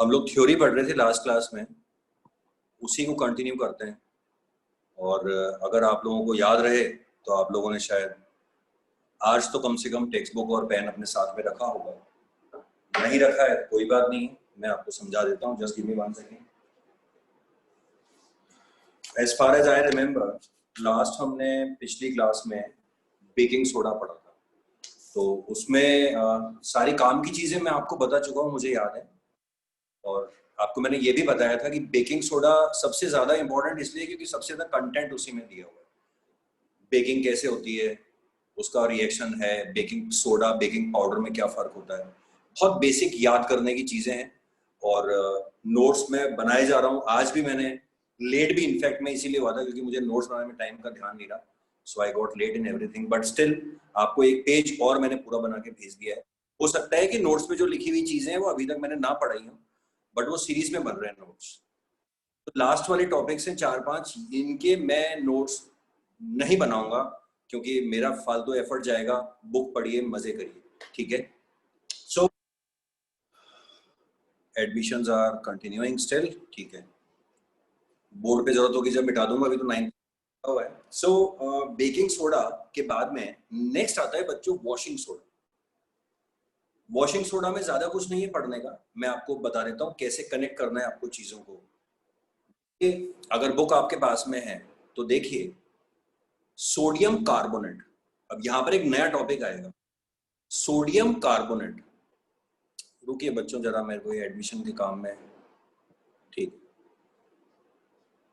हम लोग थ्योरी पढ़ रहे थे लास्ट क्लास में, उसी को कंटिन्यू करते हैं। और अगर आप लोगों को याद रहे तो आप लोगों ने शायद आज तो कम से कम टेक्स्ट बुक और पेन अपने साथ में रखा होगा। नहीं रखा है कोई बात नहीं, मैं आपको समझा देता हूँ। Just give me 1 second. As far as I remember, last हमने पिछली क्लास में बेकिंग सोडा पढ़ा था, तो उसमें सारी काम की चीजें मैं आपको बता चुका हूँ, मुझे याद है। और आपको मैंने ये भी बताया था कि बेकिंग सोडा सबसे ज्यादा इंपॉर्टेंट इसलिए क्योंकि सबसे ज्यादा कंटेंट उसी में दिया हुआ है। बेकिंग कैसे होती है, उसका रिएक्शन है, बेकिंग सोडा बेकिंग पाउडर में क्या फर्क होता है, बहुत बेसिक याद करने की चीजें हैं। और नोट्स में बनाए जा रहा हूँ। आज भी मैंने लेट भी इनफैक्ट मैं इसीलिए हुआ था क्योंकि मुझे नोट्स बनाने में टाइम का ध्यान नहीं रहा, so I got late in everything. But still आपको एक पेज और मैंने पूरा बना के भेज दिया है। हो सकता है कि नोट्स में जो लिखी हुई चीजें हैं वो अभी तक मैंने ना पढ़ाई हूँ, बट वो सीरीज में बन रहे हैं नोट्स। तो लास्ट वाले टॉपिक्स हैं 4-5, इनके मैं नोट्स नहीं बनाऊंगा क्योंकि मेरा फालतू एफर्ट जाएगा। बुक पढ़िए, मजे करिए, ठीक है। सो एडमिशंस आर कंटिन्यूइंग स्टिल, ठीक है। बोर्ड पे जरूरत होगी जब मिटा दूंगा, अभी तो 9 हुआ है। सो बेकिंग सोडा के बाद में नेक्स्ट आता है बच्चों वॉशिंग सोडा। वॉशिंग सोडा में ज्यादा कुछ नहीं है पढ़ने का, मैं आपको बता देता हूँ कैसे कनेक्ट करना है आपको चीजों को। अगर बुक आपके पास में है तो देखिए, सोडियम कार्बोनेट। अब यहां पर एक नया टॉपिक आएगा, सोडियम कार्बोनेट। रुकिए बच्चों जरा, मेरे को ये एडमिशन के काम में, ठीक।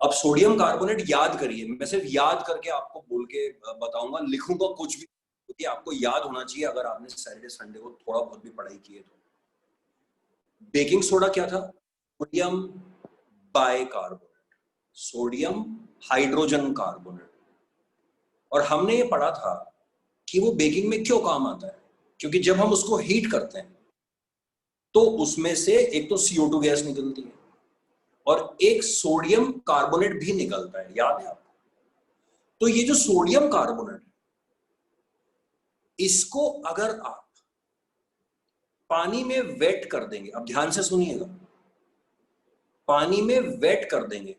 अब सोडियम कार्बोनेट याद करिए, मैं सिर्फ याद करके आपको बोल के बताऊंगा, लिखूंगा कुछ भी क्योंकि आपको याद होना चाहिए अगर आपने सैटरडे संडे को थोड़ा बहुत भी पढ़ाई की है तो। बेकिंग सोडा क्या था? Sodium bicarbonate, sodium hydrogen carbonate. और हमने ये पढ़ा था कि वो बेकिंग में क्यों काम आता है, क्योंकि जब हम उसको हीट करते हैं तो उसमें से एक तो CO2 गैस निकलती है और एक सोडियम कार्बोनेट भी निकलता है, याद है आपको? तो ये जो सोडियम कार्बोनेट है, इसको अगर आप पानी में वेट कर देंगे, अब ध्यान से सुनिएगा, पानी में वेट कर देंगे।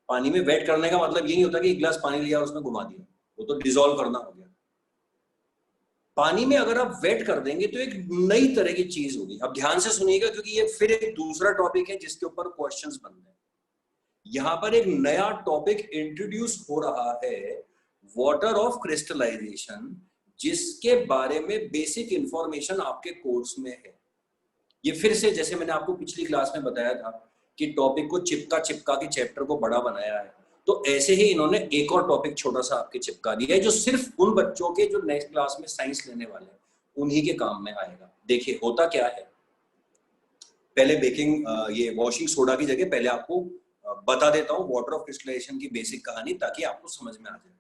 पानी में वेट करने का मतलब ये नहीं होता कि एक गिलास पानी लिया उसमें घुमा दिया, वो तो डिसॉल्व करना हो गया। पानी में अगर आप वेट कर देंगे तो एक नई तरह की चीज होगी। अब ध्यान से सुनिएगा क्योंकि ये फिर एक दूसरा टॉपिक है जिसके ऊपर क्वेश्चंस बनते हैं। यहां पर एक नया टॉपिक इंट्रोड्यूस हो रहा है, वाटर ऑफ क्रिस्टलाइजेशन, जिसके बारे में बेसिक इंफॉर्मेशन आपके कोर्स में है। ये फिर से जैसे मैंने आपको पिछली क्लास में बताया था कि टॉपिक को चिपका चिपका के चैप्टर को बड़ा बनाया है, तो ऐसे ही इन्होंने एक और टॉपिक छोटा सा आपके चिपका दिया है जो सिर्फ उन बच्चों के जो नेक्स्ट क्लास में साइंस लेने वाले हैं उन्हीं के काम में आएगा। देखिए होता क्या है, पहले बेकिंग ये वॉशिंग सोडा की जगह पहले आपको बता देता हूँ वाटर ऑफ क्रिस्टलाइजेशन की बेसिक कहानी, ताकि आपको समझ में आ जाए।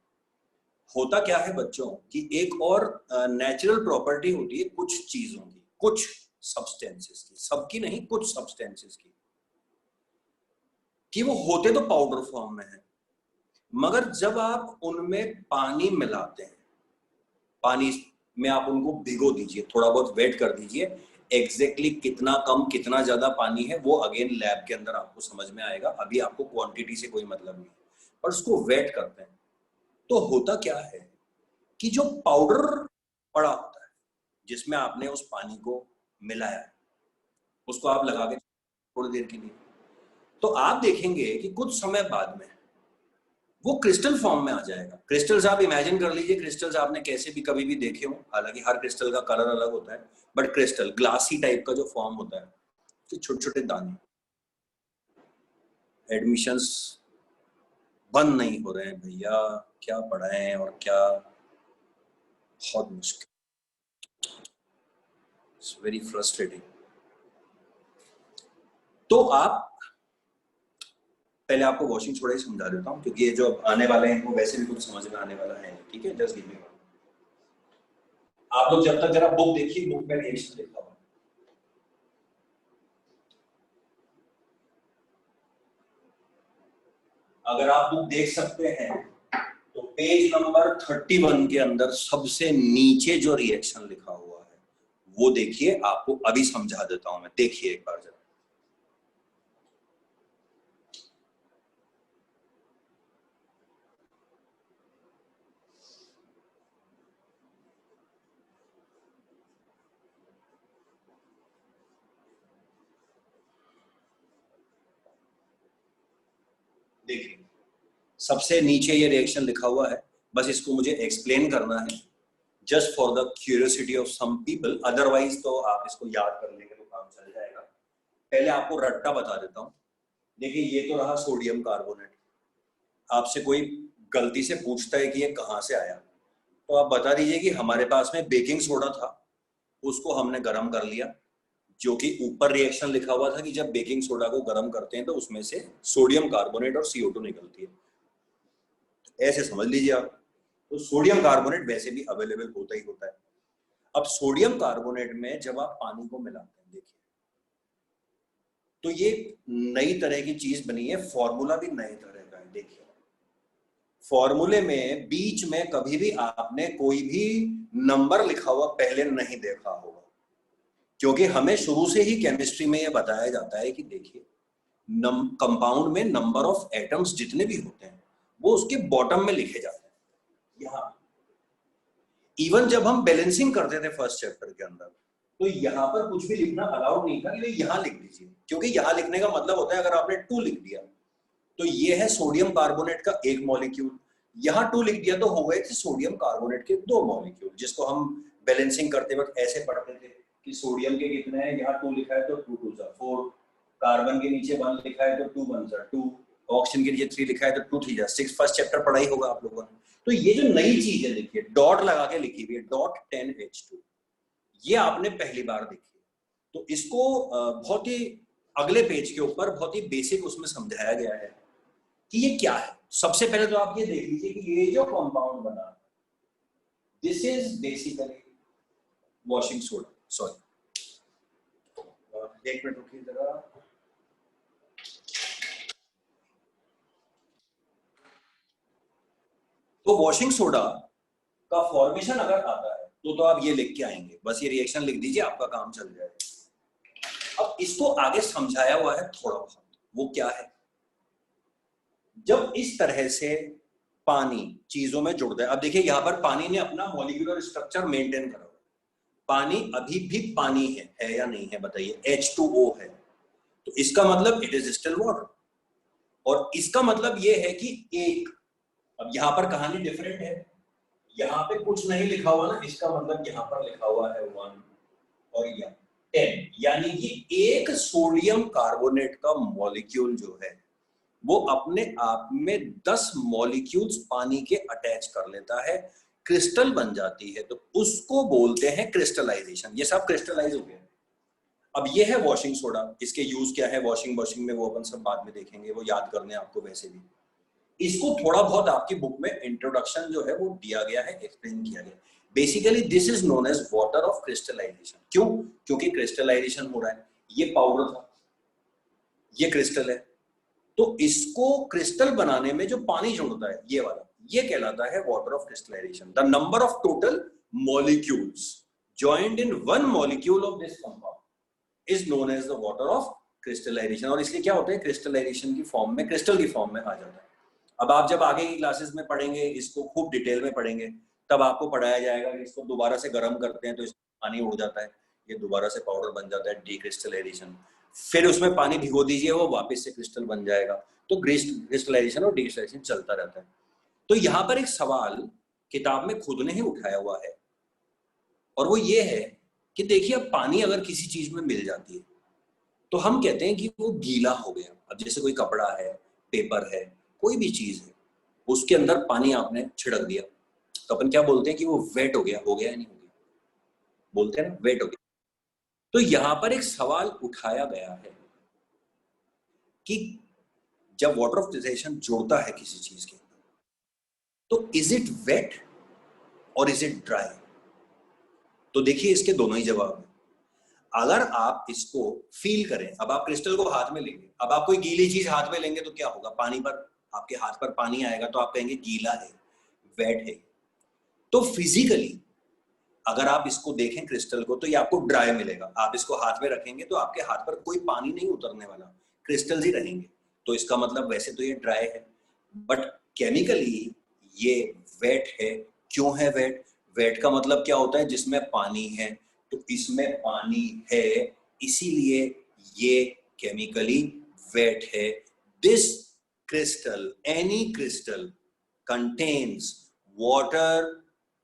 होता क्या है बच्चों कि एक और नेचुरल प्रॉपर्टी होती है कुछ चीजों की, कुछ सब्सटेंसेस की, सबकी नहीं, कुछ सब्सटेंसेस की, कि वो होते तो पाउडर फॉर्म में है, मगर जब आप उनमें पानी मिलाते हैं, पानी में आप उनको भिगो दीजिए, थोड़ा बहुत वेट कर दीजिए। एग्जैक्टली कितना कम कितना ज्यादा पानी है वो अगेन लैब के अंदर आपको समझ में आएगा, अभी आपको क्वांटिटी से कोई मतलब नहीं, पर उसको वेट करते हैं। तो होता क्या है कि जो पाउडर पड़ा होता है जिसमें आपने उस पानी को मिलाया, उसको आप लगा के थोड़ी देर के लिए, तो आप देखेंगे कि कुछ समय बाद में वो क्रिस्टल फॉर्म में आ जाएगा। क्रिस्टल्स आप इमेजिन कर लीजिए, क्रिस्टल्स आपने कैसे भी कभी भी देखे हो, हालांकि हर क्रिस्टल का कलर अलग होता है, बट क्रिस्टल ग्लासी टाइप का जो फॉर्म होता है, तो छोटे छोटे दाने। एडमिशंस बंद नहीं हो रहे हैं भैया, क्या पढ़ाएं और क्या, बहुत मुश्किल, इट्स वेरी फ्रस्ट्रेटिंग। तो आप पहले आपको वॉशिंग सोडा ही समझा देता हूँ क्योंकि ये जो आने वाले हैं वो वैसे भी कुछ समझ में आने वाला है, ठीक है। जस्ट गिव मी, आप लोग जब तक जरा बुक देखिए, बुक में रिएक्शन लिखा हुआ, अगर आप बुक देख सकते हैं तो पेज नंबर 31 के अंदर सबसे नीचे जो रिएक्शन लिखा हुआ है वो देखिए, आपको अभी समझा देता हूं मैं, देखिए एक बार जरा। देखिए सबसे नीचे ये रिएक्शन लिखा हुआ है, बस इसको मुझे एक्सप्लेन करना है just for the curiosity of some people, otherwise तो आप इसको याद कर लेंगे तो काम चल जाएगा। पहले आपको रट्टा बता देता हूँ। देखिए ये तो रहा सोडियम कार्बोनेट। आपसे कोई गलती से पूछता है कि ये कहाँ से आया, तो आप बता दीजिए कि हमारे पास में बेकिंग सोडा था, उसको हमने गर्म कर लिया, जो कि ऊपर रिएक्शन लिखा हुआ था कि जब बेकिंग सोडा को गर्म करते हैं तो उसमें से सोडियम कार्बोनेट और CO2 निकलती है, ऐसे समझ लीजिए आप। तो सोडियम कार्बोनेट वैसे भी अवेलेबल होता ही होता है। अब सोडियम कार्बोनेट में जब आप पानी को मिलाते हैं, देखिए तो ये नई तरह की चीज बनी है, फॉर्मूला भी नए तरह का है। देखिए फॉर्मूले में बीच में कभी भी आपने कोई भी नंबर लिखा हुआ पहले नहीं देखा होगा, क्योंकि हमें शुरू से ही केमिस्ट्री में यह बताया जाता है कि देखिए कंपाउंड में नंबर ऑफ एटम्स जितने भी होते हैं वो उसके बॉटम में लिखे जाते हैं। यहाँ इवन जब हम बैलेंसिंग करते थे फर्स्ट चैप्टर के अंदर, तो यहाँ पर कुछ भी लिखना अलाउड नहीं था कि यहाँ लिख दीजिए, क्योंकि यहाँ लिखने का मतलब होता है अगर आपने 2 लिख दिया तो ये है सोडियम कार्बोनेट का एक मॉलिक्यूल, यहाँ 2 लिख दिया तो हो गए थे सोडियम कार्बोनेट के 2 मॉलिक्यूल, जिसको हम बैलेंसिंग करते वक्त ऐसे पढ़ते थे कि सोडियम के कितने हैं, यहाँ 2 लिखा है तो 2 2 जा 4, कार्बन के नीचे 1 लिखा है तो 2 1 जा 2, ऑक्सीजन के नीचे 3 लिखा है तो 2 3 जा 6। फर्स्ट चैप्टर पढ़ाई होगा आप लोगों ने। तो ये जो नई चीज है देखिए डॉट लगा के लिखी हुई है, डॉट 10H2, ये आपने पहली बार देखी। तो इसको बहुत ही अगले पेज के ऊपर बहुत ही बेसिक उसमें समझाया गया है कि ये क्या है। सबसे पहले तो आप ये देख लीजिए कि ये जो कंपाउंड बना, this is basically washing soda. Sorry एक मिनट रुकिए जरा। तो वॉशिंग सोडा का फॉर्मेशन अगर आता है तो आप ये लिख के आएंगे, बस ये रिएक्शन लिख दीजिए, आपका काम चल जाएगा। अब इसको आगे समझाया हुआ है थोड़ा बहुत, वो क्या है। जब इस तरह से पानी चीजों में जुड़ता है, अब देखिए यहां पर पानी ने अपना मॉलिक्यूलर स्ट्रक्चर मेंटेन करा हुआ है, पानी अभी भी पानी है या नहीं है बताइए, H2O है, तो इसका मतलब इट इज स्टिल वाटर। और इसका मतलब ये है कि एक, अब यहां पर कहानी डिफरेंट है, यहाँ पे कुछ नहीं लिखा हुआ ना, इसका मतलब यहाँ पर लिखा हुआ है 1 और यहाँ 10, यानी कि एक सोडियम कार्बोनेट का मॉलिक्यूल जो है वो अपने आप में 10 मॉलिक्यूल्स पानी के अटैच कर लेता है, क्रिस्टल बन जाती है, तो उसको बोलते हैं क्रिस्टलाइजेशन। ये सब क्रिस्टलाइज हो गया। अब ये है वॉशिंग सोडा, इसके यूज क्या है वॉशिंग में, वो अपन सब बाद में देखेंगे, वो याद करने आपको वैसे भी। इसको थोड़ा बहुत आपकी बुक में इंट्रोडक्शन जो है वो दिया गया है, एक्सप्लेन किया गया। Basically this is known as water of crystallization. क्यों? क्योंकि क्रिस्टलाइजेशन हो रहा है, ये पाउडर था, ये क्रिस्टल है, तो इसको क्रिस्टल बनाने में जो पानी जुड़ता है ये वाला, ये कहलाता है water of crystallization. The number of total molecules joined in one molecule of this compound is known as the water of crystallization। और इसलिए क्या होता है, क्रिस्टलाइजेशन की फॉर्म में, क्रिस्टल की फॉर्म में आ जाता है। अब आप जब आगे की क्लासेस में पढ़ेंगे, इसको खूब डिटेल में पढ़ेंगे, तब आपको पढ़ाया जाएगा कि इसको दोबारा से गर्म करते हैं तो इसमें पानी उड़ जाता है, ये दोबारा से पाउडर बन जाता है, डीक्रिस्टलाइजेशन। फिर उसमें पानी भिगो दीजिए, वो वापस से क्रिस्टल बन जाएगा। तो क्रिस्टलाइजेशन और डीक्रिस्टलाइजेशन चलता रहता है। तो यहाँ पर एक सवाल किताब में खुद ने ही उठाया हुआ है, और वो ये है कि देखिए अब पानी अगर किसी चीज में मिल जाती है तो हम कहते हैं कि वो गीला हो गया। अब जैसे कोई कपड़ा है, पेपर है, कोई भी चीज है, उसके अंदर पानी आपने छिड़क दिया तो अपन क्या बोलते हैं कि वो वेट हो गया। हो गया या नहीं हो गया, बोलते हैं ना, वेट हो गया। तो यहां पर एक सवाल उठाया गया है कि जब वाटर ऑफ क्रिस्टलाइजेशन जोड़ता है किसी चीज के अंदर, तो इज इट वेट और इज इट ड्राई? तो देखिए इसके दोनों ही जवाब हैं। अगर आप इसको फील करें, अब आप क्रिस्टल को हाथ में लेंगे, अब आप कोई गीली चीज हाथ में लेंगे तो क्या होगा, पानी पर आपके हाथ पर पानी आएगा तो आप कहेंगे गीला है, वेट है। तो फिजिकली अगर आप इसको देखें क्रिस्टल को, तो ये आपको ड्राई मिलेगा। आप इसको हाथ में रखेंगे तो आपके हाथ पर कोई पानी नहीं उतरने वाला, क्रिस्टल्स ही रहेंगे, तो इसका मतलब वैसे तो ये ड्राई है, बट केमिकली ये वेट है। क्यों है वेट? वेट का मतलब क्या होता है, जिसमें पानी है, तो इसमें पानी है, इसीलिए ये केमिकली वेट है। This crystal, any crystal contains water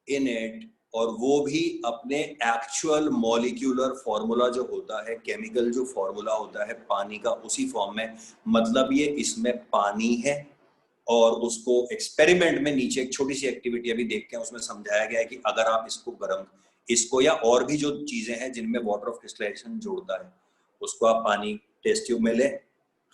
in it, और वो भी अपने एक्चुअल मॉलिक्यूलर फॉर्मूला जो होता है, केमिकल जो फॉर्मूला होता है पानी का, उसी फॉर्म में, मतलब ये इसमें पानी है। और उसको एक्सपेरिमेंट में नीचे एक छोटी सी एक्टिविटी अभी देखते हैं, उसमें समझाया गया है कि अगर आप इसको गर्म, इसको या और भी जो चीजें हैं जिनमें वाटर ऑफ क्रिस्टलाइजेशन जोड़ता है, उसको आप पानी टेस्ट ट्यूब में ले,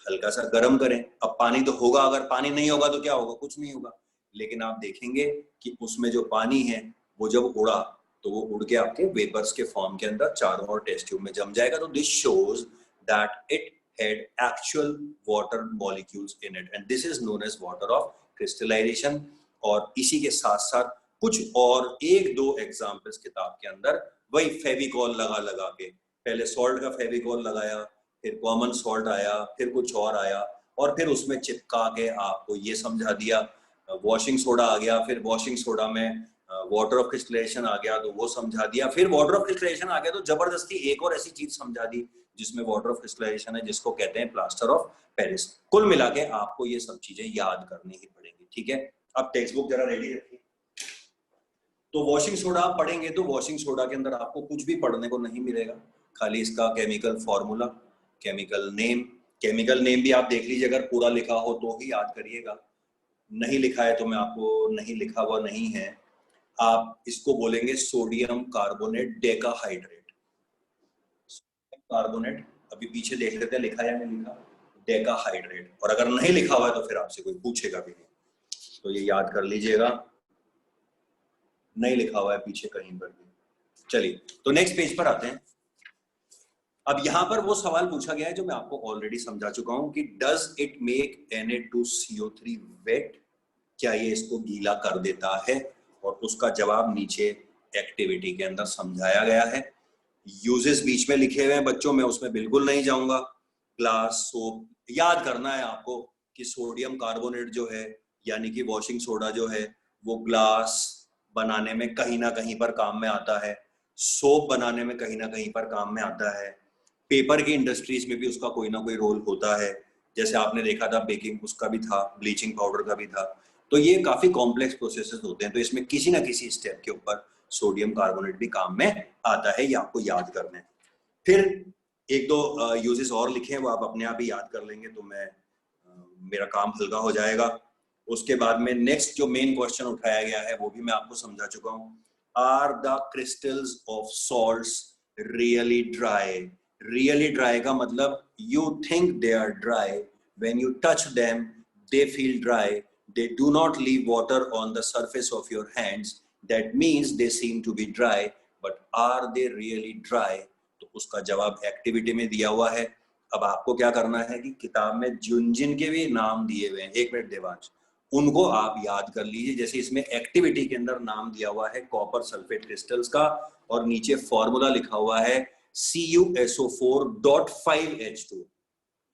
हल्का सा गर्म करें। अब पानी तो होगा, अगर पानी नहीं होगा तो क्या होगा, कुछ नहीं होगा। लेकिन आप देखेंगे कि उसमें जो पानी है वो जब उड़ा तो वो उड़ के आपके वेपर्स के फॉर्म के अंदर चारों ओर टेस्ट ट्यूब में जम जाएगा। तो this shows that it had actual water molecules in it and this is known as water of crystallization। और इसी के साथ साथ कुछ और एक दो एग्जांपल्स किताब के अंदर, वही फेविकॉल लगा लगा के, पहले सॉल्ट का फेविकॉल लगाया, फिर कॉमन सॉल्ट आया, फिर कुछ और आया, और फिर उसमें चिपका के आपको ये समझा दिया। वॉशिंग सोडा आ गया, फिर वॉशिंग सोडा में वाटर ऑफ क्रिस्टलाइजेशन आ गया तो वो समझा दिया, फिर वाटर ऑफ क्रिस्टलाइजेशन आ गया तो जबरदस्ती एक और ऐसी चीज समझा दी जिसमें वाटर ऑफ क्रिस्टलाइजेशन है, जिसको कहते हैं प्लास्टर ऑफ पेरिस। कुल मिला के आपको ये सब चीजें याद करनी ही पड़ेंगी, ठीक है। अब टेक्स्ट बुक जरा रेडी रखिए। तो वॉशिंग सोडा आप पढ़ेंगे तो वॉशिंग सोडा के अंदर आपको कुछ भी पढ़ने को नहीं मिलेगा, खाली इसका केमिकल फॉर्मूला, केमिकल नेम भी आप देख लीजिए, अगर पूरा लिखा हो तो ही याद करिएगा, नहीं लिखा है तो मैं आपको, नहीं लिखा हुआ नहीं है, आप इसको बोलेंगे सोडियम कार्बोनेट डेकाहाइड्रेट। कार्बोनेट, अभी पीछे देख लेते हैं लिखा या नहीं लिखा, डेकाहाइड्रेट। और अगर नहीं लिखा हुआ है तो फिर आपसे कोई पूछेगा भी नहीं, तो ये याद कर लीजिएगा, नहीं लिखा हुआ है पीछे कहीं पर भी। चलिए तो नेक्स्ट पेज पर आते हैं। अब यहां पर वो सवाल पूछा गया है जो मैं आपको ऑलरेडी समझा चुका हूं कि does it make Na2CO3 wait, क्या ये इसको गीला कर देता है, और उसका जवाब नीचे एक्टिविटी के अंदर समझाया गया है। यूजेस बीच में लिखे हुए हैं बच्चों, मैं उसमें बिल्कुल नहीं जाऊंगा। ग्लास, सोप, याद करना है आपको कि सोडियम कार्बोनेट जो है यानी कि वॉशिंग सोडा जो है वो ग्लास बनाने में कहीं ना कहीं पर काम में आता है, सोप बनाने में कहीं ना कहीं पर काम में आता है, पेपर की इंडस्ट्रीज में भी उसका कोई ना कोई रोल होता है, जैसे आपने देखा था बेकिंग उसका भी था, ब्लीचिंग पाउडर का भी था। तो ये काफी कॉम्प्लेक्स प्रोसेसेस होते हैं, तो इसमें किसी ना किसी स्टेप के ऊपर सोडियम कार्बोनेट भी काम में आता है, ये आपको याद करना है। फिर एक दो यूजेस और लिखे हैं, वो आप अपने आप ही याद कर लेंगे तो मैं मेरा काम हल्का हो जाएगा। उसके बाद में नेक्स्ट जो मेन क्वेश्चन उठाया गया है वो भी मैं आपको समझा चुका हूँ। Are the crystals of salts really dry? Really dry का मतलब you think they are dry, when you touch them they feel dry, they do not leave water on the surface of your hands, that means they seem to be dry, but are they really dry? तो उसका जवाब activity में दिया हुआ है। अब आपको क्या करना है कि किताब में जिन जिन के भी नाम दिए हुए हैं, एक मिनट देवांश, उनको आप याद कर लीजिए। जैसे इसमें एक्टिविटी के अंदर नाम दिया हुआ है कॉपर सल्फेट क्रिस्टल्स का, और नीचे फॉर्मूला लिखा हुआ है CuSO4.5H2।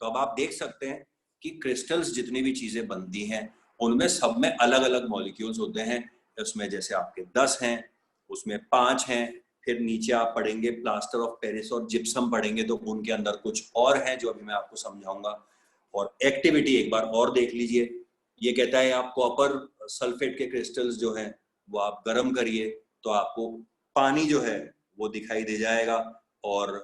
तो अब आप देख सकते हैं कि क्रिस्टल्स जितनी भी चीजें बनती हैं उनमें सब में अलग अलग मॉलिक्यूल्स होते हैं। उसमें जैसे आपके 10 हैं, उसमें 5 हैं, फिर नीचे आप पढ़ेंगे प्लास्टर ऑफ पेरिस और जिप्सम पढ़ेंगे तो उनके अंदर कुछ और हैं जो अभी मैं आपको समझाऊंगा। और एक्टिविटी एक बार और देख लीजिए, ये कहता है आप कॉपर सल्फेट के क्रिस्टल्स जो हैं वो आप गर्म करिए तो आपको पानी जो है वो दिखाई दे जाएगा। और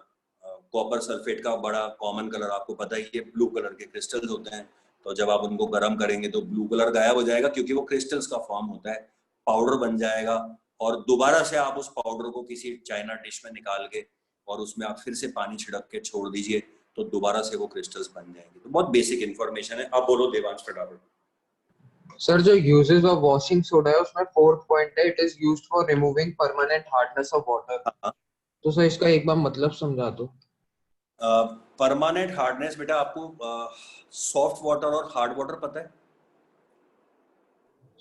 कॉपर सल्फेट का बड़ा कॉमन कलर आपको पता ही है, ब्लू कलर के क्रिस्टल्स होते हैं, तो जब आप उनको गर्म करेंगे तो ब्लू कलर गायब हो जाएगा क्योंकि वो क्रिस्टल्स का फॉर्म होता है, पाउडर बन जाएगा। और दोबारा से आप उस पाउडर को किसी चाइना डिश में निकाल के और उसमें आप फिर से पानी छिड़क के छोड़ दीजिए तो दोबारा से वो क्रिस्टल्स बन जाएंगे। तो बहुत बेसिक इन्फॉर्मेशन है। अब बोलो देवांश फटाफट। सर जो यूजेस ऑफ वॉशिंग सोडा है उसमें फोर्थ पॉइंट है, it is used for removing permanent hardness of water. तो सर इसका एक बार मतलब समझा दो। परमानेंट हार्डनेस बेटा आपको सॉफ्ट वाटर और हार्ड वाटर पता है?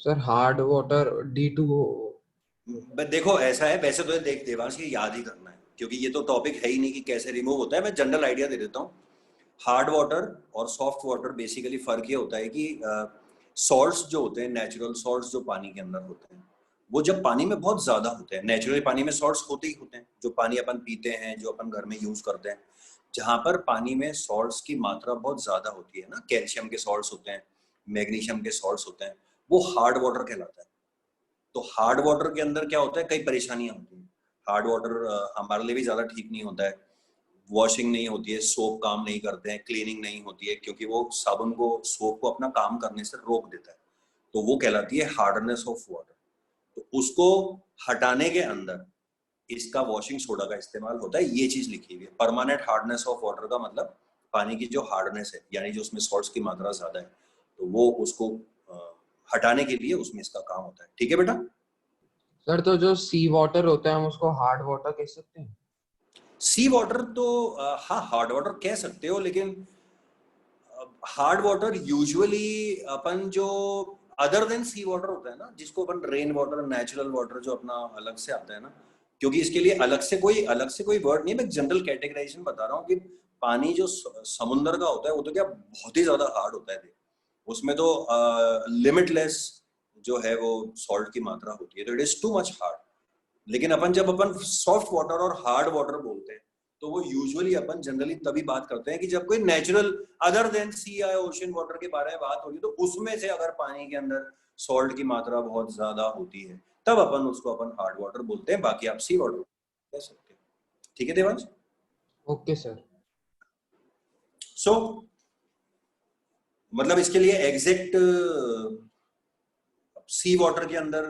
Sir hard water D2O। देखो ऐसा है, वैसे तो देख देवांश ये याद ही करना है क्योंकि ये तो टॉपिक है ही नहीं कि कैसे रिमूव होता है, मैं जनरल आइडिया दे देता हूँ। हार्ड वाटर और सॉफ्ट वाटर बेसिकली फर्क ये होता है कि सॉल्ट्स जो होते हैं, नेचुरल सॉल्ट्स जो पानी के अंदर होते हैं, वो जब पानी में बहुत ज्यादा होते हैं, नेचुरली पानी में सॉल्ट्स होते ही होते हैं, जो पानी अपन पीते हैं, जो अपन घर में यूज करते हैं, जहां पर पानी में सॉल्ट्स की मात्रा बहुत ज्यादा होती है ना, कैल्शियम के सॉल्ट्स होते हैं, मैग्नीशियम के सॉल्ट्स होते हैं, वो हार्ड वाटर कहलाता है। तो हार्ड वाटर के अंदर क्या होता है, कई परेशानियां होती हैं। हार्ड वाटर हमारे लिए भी ज्यादा ठीक नहीं होता है, वॉशिंग नहीं होती है, सोप काम नहीं करते हैं, क्लीनिंग नहीं होती है, क्योंकि वो साबुन को, सोप को अपना काम करने से रोक देता है, तो वो कहलाती है हार्डनेस ऑफ वाटर। तो उसको हटाने के अंदर इसका वॉशिंग सोडा का इस्तेमाल होता है। ये चीज लिखी हुई है, परमानेंट हार्डनेस ऑफ वाटर का मतलब पानी की जो हार्डनेस है, यानी जो उसमें सॉल्ट्स की मात्रा ज्यादा है, तो वो उसको हटाने के लिए उसमें इसका काम होता है। ठीक है बेटा। सर तो जो सी वाटर होता है हम उसको हार्ड वाटर कह सकते हैं? सी वाटर तो हाँ हार्ड वाटर कह सकते हो, लेकिन हार्ड वाटर यूजुअली अपन जो अदर देन सी वाटर होता है ना, जिसको अपन रेन वाटर, नेचुरल वाटर जो अपना अलग से आता है ना, क्योंकि इसके लिए अलग से कोई वर्ड नहीं है, मैं जनरल कैटेगराइजेशन बता रहा हूँ कि पानी जो समुंदर का होता है वो तो क्या बहुत ही ज्यादा हार्ड होता है, उसमें तो लिमिटलेस जो है वो सॉल्ट की मात्रा होती है, तो it is too much hard. लेकिन अपन सॉफ्ट वाटर और हार्ड वाटर बोलते हैं, तो वो यूजुअली अपन जनरली तभी बात करते हैं कि जब कोई नेचुरल अदर देन सी या ओशन वाटर के बारे में बात होगी, तो उसमें से अगर पानी के अंदर सॉल्ट की मात्रा बहुत ज्यादा होती है, तब अपन उसको अपन हार्ड वाटर बोलते हैं, बाकी आप सी वाटर कह सकते हैं। ठीक है देवांश। Okay sir. सो मतलब इसके लिए एग्जैक्ट सी वाटर के अंदर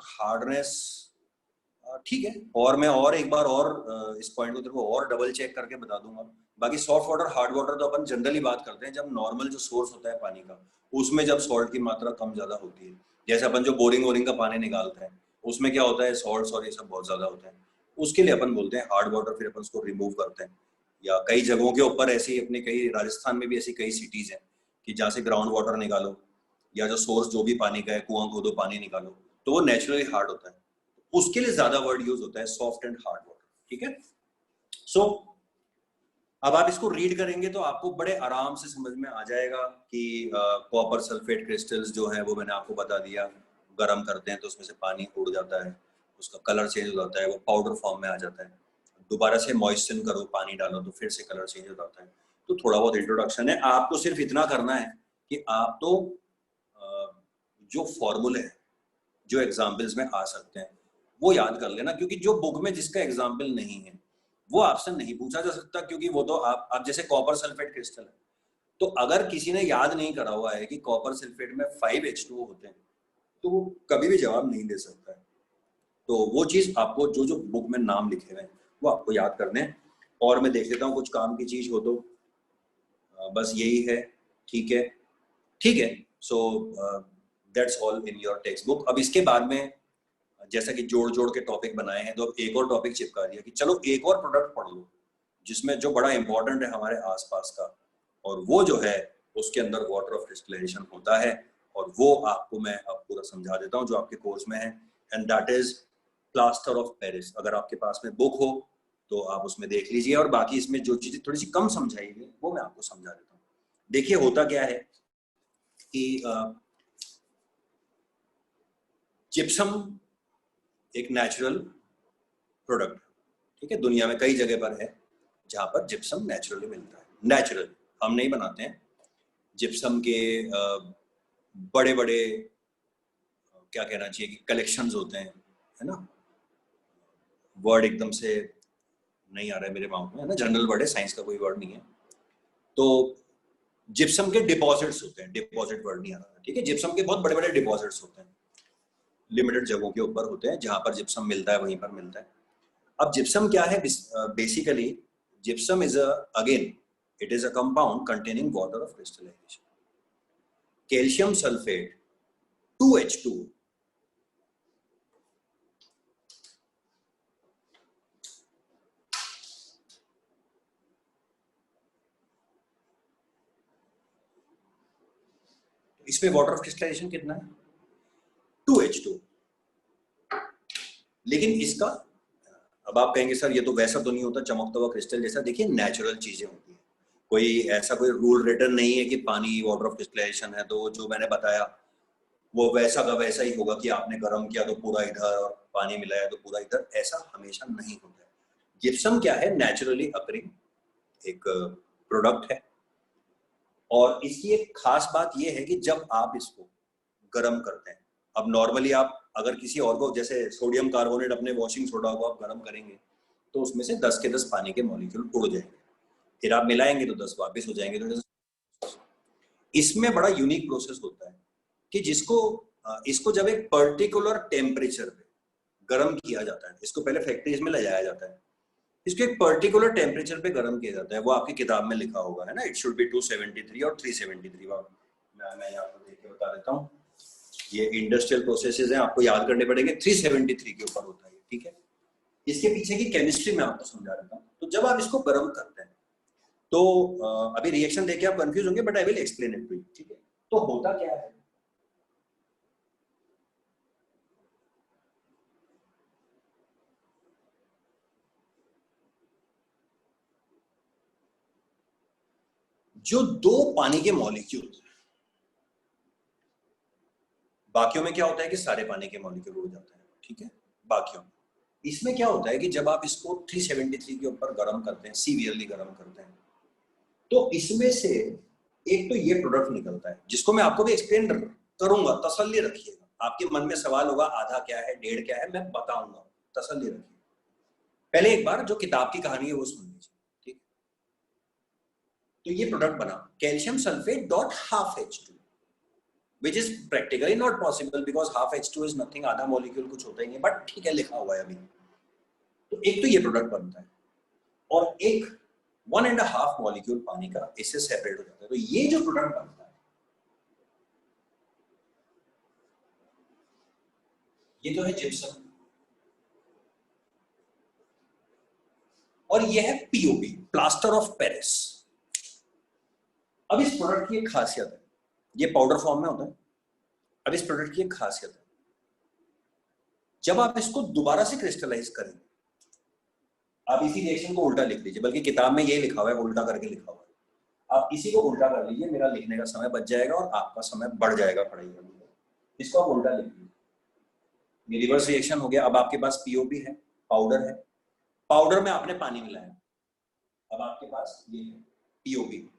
हार्डनेस ठीक है, और मैं और एक बार और इस पॉइंट को तेरे को और डबल चेक करके बता दूंगा। बाकी सॉफ्ट वाटर हार्ड वाटर तो अपन जनरली बात करते हैं जब नॉर्मल जो सोर्स होता है पानी का, उसमें जब सॉल्ट की मात्रा कम ज्यादा होती है, जैसे अपन जो बोरिंग वोरिंग का पानी निकालते हैं, उसमें क्या होता है, सॉल्ट्स और ये सब बहुत ज्यादा होते हैं, उसके लिए अपन बोलते हैं हार्ड वाटर, फिर अपन उसको रिमूव करते हैं। या कई जगहों के ऊपर ऐसी, अपने कई राजस्थान में भी ऐसी कई सिटीज हैं कि जहाँ से ग्राउंड वाटर निकालो या जो सोर्स जो भी पानी का है, कुआं खोदो पानी निकालो, तो वो नेचुरली हार्ड होता है, उसके लिए ज्यादा वर्ड यूज होता है सॉफ्ट एंड हार्ड वाटर। ठीक है। सो अब आप इसको रीड करेंगे तो आपको बड़े आराम से समझ में आ जाएगा कि कॉपर सल्फेट क्रिस्टल्स जो है वो मैंने आपको बता दिया, गर्म करते हैं तो उसमें से पानी उड़ जाता है, उसका कलर चेंज हो जाता है, वो पाउडर फॉर्म में आ जाता है, दोबारा से मॉइस्चन करो, पानी डालो तो फिर से कलर चेंज हो जाता है। तो थोड़ा बहुत इंट्रोडक्शन है, आपको सिर्फ इतना करना है कि आप तो जो फॉर्मूले हैं, जो एग्जाम्पल्स में आ सकते हैं, वो याद कर लेना, क्योंकि जो बुक में जिसका एग्जाम्पल नहीं है वो आपसे नहीं पूछा जा सकता, क्योंकि वो तो आप जैसे कॉपर सल्फेट क्रिस्टल है, तो अगर किसी ने याद नहीं करा हुआ है कि कॉपर सल्फेट में 5H2O होते हैं, तो वो कभी भी जवाब नहीं दे सकता है। तो वो चीज आपको जो जो बुक में नाम लिखे हुए हैं वो आपको याद करने हैं। और मैं देख लेता हूँ कुछ काम की चीज हो तो, बस यही है। ठीक है, ठीक है। So that's all in your text book. अब इसके बाद में जैसा कि जोड़ जोड़ के टॉपिक बनाए हैं, तो अब एक और टॉपिक चिपका दिया कि चलो एक और प्रोडक्ट पढ़ लो जिसमें जो बड़ा इंपॉर्टेंट है हमारे आसपास का, और वो जो है उसके अंदर वाटर ऑफ डिस्टिलेशन होता है, और वो आपको मैं अब पूरा समझा देता हूँ जो आपके कोर्स में है, and that is plaster of Paris. अगर आपके पास में बुक हो तो आप उसमें देख लीजिए, और बाकी इसमें जो चीजें थोड़ी सी कम समझाई गई वो मैं आपको समझा देता हूँ। देखिए होता क्या है कि जिप्सम एक नेचुरल प्रोडक्ट, ठीक है, दुनिया में कई जगह पर है जहां पर जिप्सम नेचुरली मिलता है। नेचुरल हम नहीं बनाते हैं। जिप्सम के बड़े बड़े क्या कहना चाहिए कि कलेक्शंस होते हैं, है ना, वर्ड एकदम से नहीं आ रहा है मेरे माउथ में, है ना, जनरल वर्ड है, साइंस का कोई वर्ड नहीं है। तो जिप्सम के डिपॉजिट्स होते हैं, डिपॉजिट वर्ड नहीं आ रहा, ठीक है, जिप्सम के बहुत बड़े बड़े डिपॉजिट्स होते हैं, लिमिटेड जगहों के ऊपर होते हैं जहां पर जिप्सम मिलता है वहीं पर मिलता है। अब जिप्सम क्या है, basically gypsum is again it is a compound containing water of crystallization, calcium sulphate 2H2। इसमें वाटर ऑफ क्रिस्टलाइजेशन कितना है, 2H2। लेकिन इसका, अब आप कहेंगे सर ये तो वैसा तो नहीं होता चमकता हुआ क्रिस्टल जैसा, देखिए नेचुरल चीजें होती हैं, कोई ऐसा कोई रूल रिटन नहीं है कि पानी वाटर ऑफ क्रिस्टलाइजेशन है तो जो मैंने बताया वो वैसा का वैसा ही होगा कि आपने गर्म किया तो पूरा इधर और पानी मिलाया तो पूरा इधर, ऐसा हमेशा नहीं होता है। जिप्सम क्या है, नेचुरली अकरिंग एक प्रोडक्ट है, और इसकी एक खास बात यह है कि जब आप इसको गर्म करते हैं, अब नॉर्मली आप अगर किसी और को, जैसे सोडियम कार्बोनेट अपने वॉशिंग सोडा को आप गर्म करेंगे तो उसमें से 10 के 10 पानी के मॉलिक्यूल उड़ जाएंगे, फिर आप मिलाएंगे तो 10 वापस हो जाएंगे। तो इसमें बड़ा यूनिक प्रोसेस होता है कि इसको जब एक पर्टिकुलर टेम्परेचर पे गर्म किया जाता है, इसको पहले फैक्ट्रीज में ले जाया जाता है, इसको एक पर्टिकुलर टेम्परेचर पे गर्म किया जाता है, वो आपकी किताब में लिखा होगा, है ना, इट शुड बी 273 और 373। मैं आपको देख के बता देता हूँ, ये इंडस्ट्रियल प्रोसेसेस हैं, आपको याद करने पड़ेंगे, 373 के ऊपर होता है, ठीक है। इसके पीछे की केमिस्ट्री मैं आपको समझा देता हूँ। तो जब आप इसको गर्म करते हैं तो अभी रिएक्शन देख के आप कंफ्यूज होंगे, but I will explain it to you, ठीक है। तो होता क्या है, जो दो पानी के मॉलिक्यूल, बाकियों में क्या होता है कि सारे पानी के मॉलिक्यूल उड़ जाते हैं, ठीक है, बाकियों में। इसमें क्या होता है कि जब आप इसको 373 के ऊपर गर्म करते हैं, सीवियरली गर्म करते हैं, तो इसमें से एक तो ये प्रोडक्ट निकलता है, जिसको मैं आपको भी एक्सप्लेन करूंगा, तसल्ली रखिएगा। आपके मन में सवाल होगा आधा क्या है, डेढ़ क्या है, मैं बताऊंगा, तसल्ली रखिए। पहले एक बार जो किताब की कहानी है वो सुन लीजिए, ठीक। तो ये प्रोडक्ट बना calcium sulphate dot half H2, which is practically not possible because half H2 is nothing, आधा मॉलिक्यूल कुछ होता ही नहीं, बट ठीक है, लिखा हुआ है अभी। तो एक तो ये प्रोडक्ट बनता है और एक 1.5 मॉलिक्यूल पानी का इससे सेपरेट हो जाता है। तो ये जो प्रोडक्ट बनता है ये तो है जिप्सम, और ये है पीओपी, प्लास्टर ऑफ पेरिस। अब इस प्रोडक्ट की एक खासियत है, ये पाउडर फॉर्म में होता है। अब इस प्रोडक्ट की एक खासियत है, जब आप इसको दोबारा से क्रिस्टलाइज करेंगे, आप इसी रिएक्शन को उल्टा लिख लीजिए, बल्कि किताब में ये लिखा हुआ है, उल्टा करके लिखा हुआ है, आप इसी को उल्टा कर लीजिए, मेरा लिखने का समय बच जाएगा और आपका समय बढ़ जाएगा पढ़ाई करने में। इसको आप उल्टा लिख लीजिए, ये रिवर्स रिएक्शन हो गया। अब आपके पास पीओपी है, पाउडर है, पाउडर में आपने पानी मिलाया, अब आपके पास ये है पीओपी।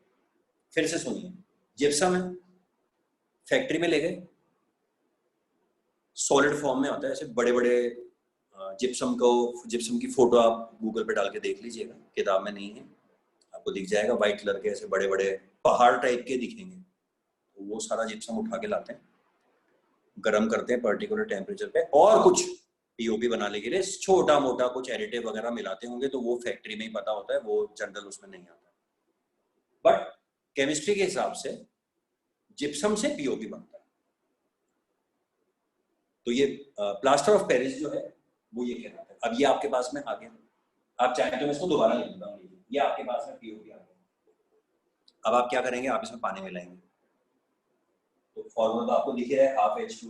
फिर से सुनिए, जिप्सम है, फैक्ट्री में ले गए, सॉलिड फॉर्म में होता है, ऐसे बड़े बड़े जिप्सम की फोटो आप गूगल पे डाल के देख लीजिएगा, किताब में नहीं है, आपको दिख जाएगा, व्हाइट कलर के ऐसे बड़े बड़े पहाड़ टाइप के दिखेंगे। तो वो सारा जिप्सम उठा के लाते हैं, गर्म करते हैं पर्टिकुलर टेम्परेचर पे, और कुछ पीओपी बनाने के लिए छोटा मोटा कुछ एडिटिव वगैरह मिलाते होंगे, तो वो फैक्ट्री में ही पता होता है, वो जनरल उसमें नहीं आता। बट केमिस्ट्री के हिसाब से जिप्सम से पीओपी बनता है। तो ये प्लास्टर ऑफ पेरिस जो है वो ये कहलाता है। अब ये आपके पास में आ गया, आप चाहें तो मैं इसको दोबारा लिख देता हूँ, ये आपके पास में पीओपी आ गया। अब आप क्या करेंगे, आप इसमें पानी मिलाएंगे, तो फॉर्मूला तो आपको दिख रहा है हाफ H2,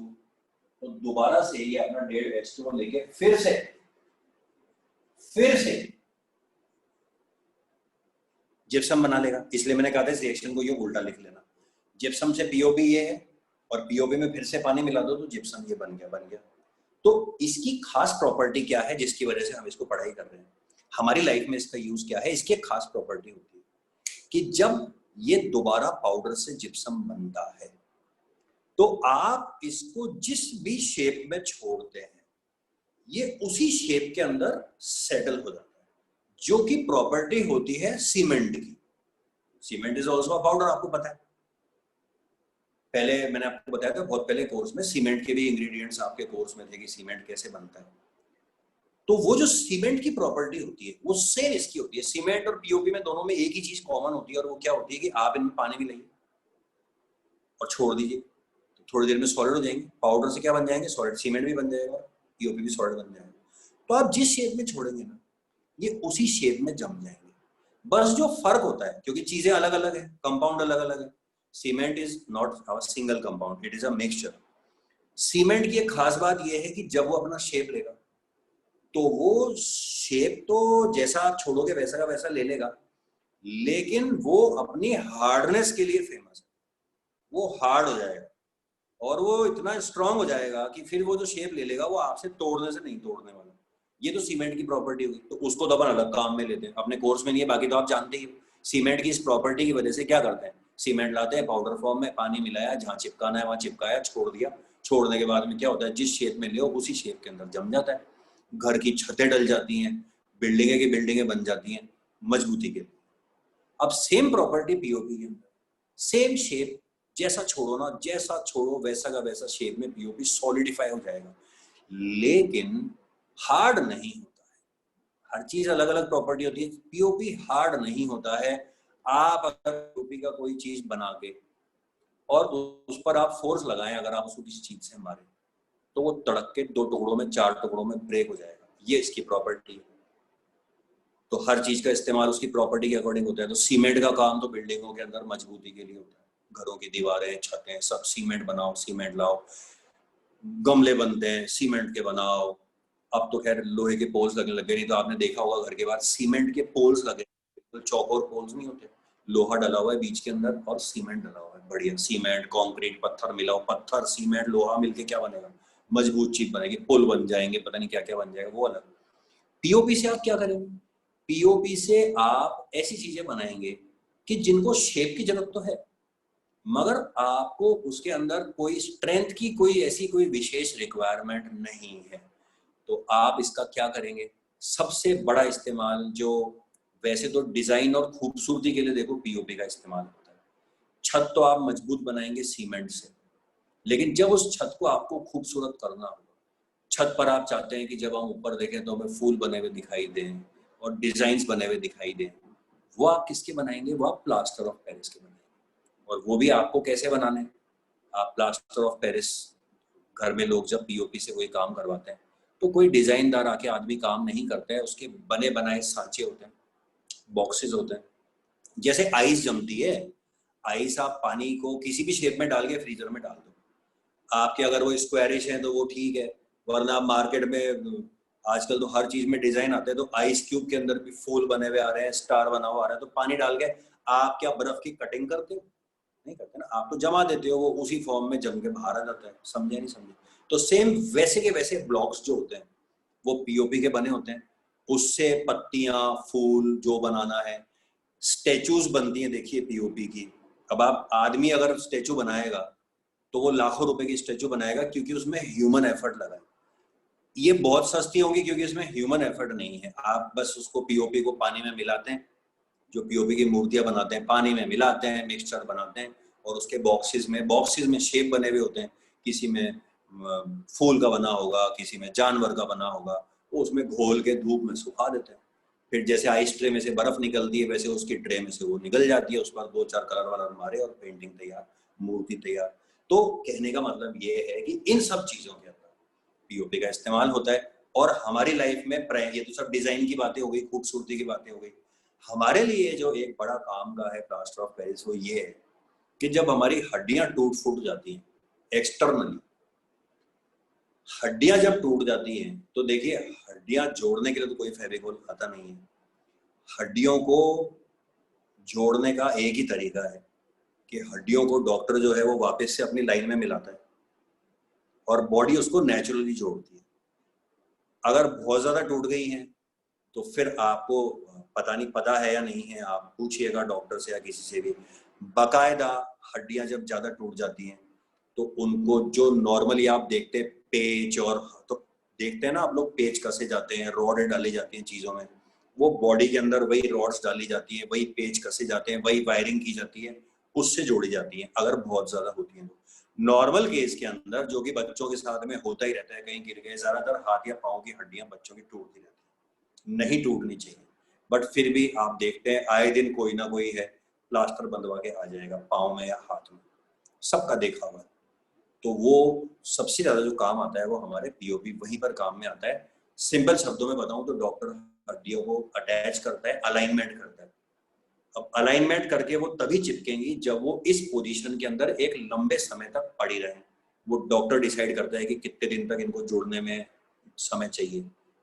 तो दोबारा से ये अपना 1.5 H2 लेके फिर से जिप्सम बना लेगा। इसलिए मैंने कहा था इस रिएक्शन को ये उल्टा लिख लेना, जिप्सम से पीओपी ये है और पीओपी में फिर से पानी मिला दो तो जिप्सम ये बन गया। तो इसकी खास प्रॉपर्टी क्या है जिसकी वजह से हम इसको पढ़ाई कर रहे हैं, हमारी लाइफ में इसका यूज क्या है, इसकी एक खास प्रॉपर्टी होती है कि जब ये दोबारा पाउडर से जिप्सम बनता है तो आप इसको जिस भी शेप में छोड़ते हैं ये उसी शेप के अंदर सेटल हो जाता है, जो कि प्रॉपर्टी होती है सीमेंट की। Cement is also a powder, आपको पता है, पहले मैंने आपको बताया था बहुत पहले कोर्स में, सीमेंट के भी इंग्रेडिएंट्स आपके कोर्स में थे कि सीमेंट कैसे बनता है। तो वो जो सीमेंट की प्रॉपर्टी होती है वो सेम इसकी होती है। सीमेंट और पीओपी में दोनों में एक ही चीज कॉमन होती है, और वो क्या होती है कि आप इनमें पानी मिलाइए और छोड़ दीजिए, तो थोड़ी देर में सॉलिड हो जाएंगे। पाउडर से क्या बन जाएंगे, सॉलिड, सीमेंट भी बन जाएगा, पीओपी भी सॉलिड बन जाएगा। तो आप जिस शेप में छोड़ेंगे ना ये उसी शेप में जम जाएंगे। बस जो फर्क होता है, क्योंकि चीजें अलग अलग है, कंपाउंड अलग अलग है, cement is not a single compound, it is a mixture. Cement की एक खास बात यह है कि जब वो अपना शेप लेगा तो वो शेप तो जैसा आप छोड़ोगे वैसा का वैसा ले लेगा, लेकिन वो अपनी हार्डनेस के लिए फेमस है। वो हार्ड हो जाएगा और वो इतना स्ट्रांग हो जाएगा कि फिर वो जो शेप ले लेगा वो आपसे तोड़ने से नहीं तोड़ने वाला। ये तो सीमेंट की प्रॉपर्टी होगी, तो उसको तो अपन अलग काम में लेते हैं, अपने कोर्स में नहीं है, बाकी तो आप जानते ही सीमेंट की इस प्रॉपर्टी की वजह से क्या करते हैं, सीमेंट लाते हैं पाउडर फॉर्म में, पानी मिलाया, जहाँ चिपकाना है वहाँ चिपकाया, छोड़ दिया। छोड़ने के बाद में क्या होता है, जिस शेप में ले उसी शेप के अंदर जम जाता है। घर की छतें डल जाती हैं, बिल्डिंगें की बिल्डिंगें बन जाती हैं मजबूती के लिए। अब सेम प्रॉपर्टी पीओपी के अंदर, सेम शेप, जैसा छोड़ो ना, जैसा छोड़ो वैसा का वैसा शेप में पीओपी सॉलिडिफाई हो जाएगा, लेकिन हार्ड नहीं होता है। हर चीज अलग अलग प्रॉपर्टी होती है, पीओपी हार्ड नहीं होता है। आप अगर पीओपी का कोई चीज बना के और उस पर आप फोर्स लगाएं, अगर आप उसको किसी चीज से मारें, तो वो तड़क के 2 टुकड़ों में 4 टुकड़ों में ब्रेक हो जाएगा। ये इसकी प्रॉपर्टी है। तो हर चीज का इस्तेमाल उसकी प्रॉपर्टी के अकॉर्डिंग होता है। तो सीमेंट का काम तो बिल्डिंगों के अंदर मजबूती के लिए होता है, घरों की दीवारें, छतें, सब सीमेंट बनाओ, सीमेंट लाओ। गमले बनते हैं सीमेंट के बनाओ। अब तो खैर लोहे के पोल्स लगने लगे, नहीं तो आपने देखा होगा घर के बाहर सीमेंट के पोल्स लगे, तो चौकोर पोल्स नहीं होते, लोहा डला हुआ है बीच के अंदर और सीमेंट डला हुआ है, बढ़िया सीमेंट कंक्रीट पत्थर मिलाओ, पत्थर सीमेंट लोहा मिलके क्या बनेगा, मजबूत चीज बनेगी, पुल बन जाएंगे, पता नहीं क्या क्या बन जाएगा, वो अलग। पीओपी से आप क्या करेंगे, पीओपी से आप ऐसी चीजें बनाएंगे कि जिनको शेप की जरूरत तो है, मगर आपको उसके अंदर कोई स्ट्रेंथ की कोई ऐसी कोई विशेष रिक्वायरमेंट नहीं है। तो आप इसका क्या करेंगे, सबसे बड़ा इस्तेमाल जो वैसे तो डिजाइन और खूबसूरती के लिए देखो पीओपी का इस्तेमाल होता है। छत तो आप मजबूत बनाएंगे सीमेंट से, लेकिन जब उस छत को आपको खूबसूरत करना होगा, छत पर आप चाहते हैं कि जब हम ऊपर देखें तो हमें फूल बने हुए दिखाई दें और डिजाइन बने हुए दिखाई दें, वो आप किसके बनाएंगे, वो आप प्लास्टर ऑफ पेरिस के बनाएंगे। और वो भी आपको कैसे बनाने, आप प्लास्टर ऑफ पेरिस, घर में लोग जब पीओपी से कोई काम करवाते हैं तो कोई डिजाइनदार आके आदमी काम नहीं करता है, उसके बने बनाए सांचे होते हैं, बॉक्सेस होते हैं। जैसे आइस जमती है, आइस आप पानी को किसी भी शेप में डाल के फ्रीजर में डाल दो, आपके अगर वो स्क्वायरिश है तो वो ठीक है, वरना आप मार्केट में आजकल तो हर चीज में डिजाइन आते हैं, तो आइस क्यूब के अंदर भी फूल बने हुए आ रहे हैं, स्टार बना हुआ आ रहा है, तो पानी डाल के आप क्या बर्फ की कटिंग करते हो, नहीं करते ना, आप तो जमा देते हो, वो उसी फॉर्म में जम के बाहर आ जाता है। समझे नहीं समझे? तो सेम वैसे के वैसे ब्लॉक्स जो होते हैं वो पीओपी के बने होते हैं, उससे पत्तियां फूल जो बनाना है, स्टेचूज बनती हैं देखिए पीओपी की। अब आप आदमी अगर स्टेचू बनाएगा तो वो लाखों रुपए की स्टेचू बनाएगा, क्योंकि उसमें ह्यूमन एफर्ट लगा है। ये बहुत सस्ती होंगी क्योंकि इसमें ह्यूमन एफर्ट नहीं है, आप बस उसको पीओपी को पानी में मिलाते हैं, जो पीओपी की मूर्तियां बनाते हैं पानी में मिलाते हैं, मिक्सचर बनाते हैं, और उसके बॉक्सेस में शेप बने हुए होते हैं, किसी में फूल का बना होगा, किसी में जानवर का बना होगा, वो उसमें घोल के धूप में सुखा देते हैं। फिर जैसे आइस ट्रे में से बर्फ निकलती है वैसे उसकी ट्रे में से वो निकल जाती है, उस पर 2-4 कलर वलर मारे और पेंटिंग तैयार, मूर्ति तैयार। तो कहने का मतलब ये है कि इन सब चीजों के अंदर पीओपी का इस्तेमाल होता है। और हमारी लाइफ में ये तो सब डिजाइन की बातें हो गई, खूबसूरती की बातें हो गई। हमारे लिए जो एक बड़ा काम का है प्लास्टर ऑफ पेरिस, वो ये है कि जब हमारी हड्डियां टूट फूट जाती हैं एक्सटर्नली, हड्डियां जब टूट जाती हैं तो देखिए हड्डियां जोड़ने के लिए तो कोई फेविकोल आता नहीं है, हड्डियों को जोड़ने का एक ही तरीका है कि हड्डियों को डॉक्टर जो है वो वापस से अपनी लाइन में मिलाता है और बॉडी उसको नेचुरली जोड़ती है। अगर बहुत ज्यादा टूट गई हैं तो फिर आपको पता नहीं, पता है या नहीं है, आप पूछिएगा डॉक्टर से या किसी से भी। बाकायदा हड्डियां जब ज्यादा टूट जाती हैं तो उनको जो नॉर्मली आप देखते हैं पेच, और तो देखते हैं ना आप लोग, पेच कसे जाते हैं, रॉड डाली जाती हैं चीजों में, वो बॉडी के अंदर वही रॉड्स डाली जाती हैं, वही पेच कसे जाते हैं, वही वायरिंग की जाती है, उससे जोड़ी जाती है अगर बहुत ज्यादा होती है। नॉर्मल केस के अंदर जो कि बच्चों के साथ में होता ही रहता है, कहीं गिर गए, ज्यादातर हाथ या पाँव की हड्डियां बच्चों की टूटती रहती है, नहीं टूटनी चाहिए, बट फिर भी आप देखते हैं आए दिन कोई ना कोई है प्लास्टर बंधवा के आ जाएगा पाँव में या हाथ में, सबका देखा हुआ है। तो वो सबसे ज्यादा जो काम आता है वो हमारे पीओपी वहीं पर काम में आता है। सिंपल शब्दों में बताऊं तो डॉक्टर हड्डियों को अटैच करता है, अलाइनमेंट करता है। अब अलाइनमेंट करके वो तभी चिपकेंगी जब वो इस पोजीशन के अंदर एक लंबे समय तक पड़ी रहे। वो डॉक्टर डिसाइड करता है कि कितने दिन तक इनको जोड़ने में समय चाहिए,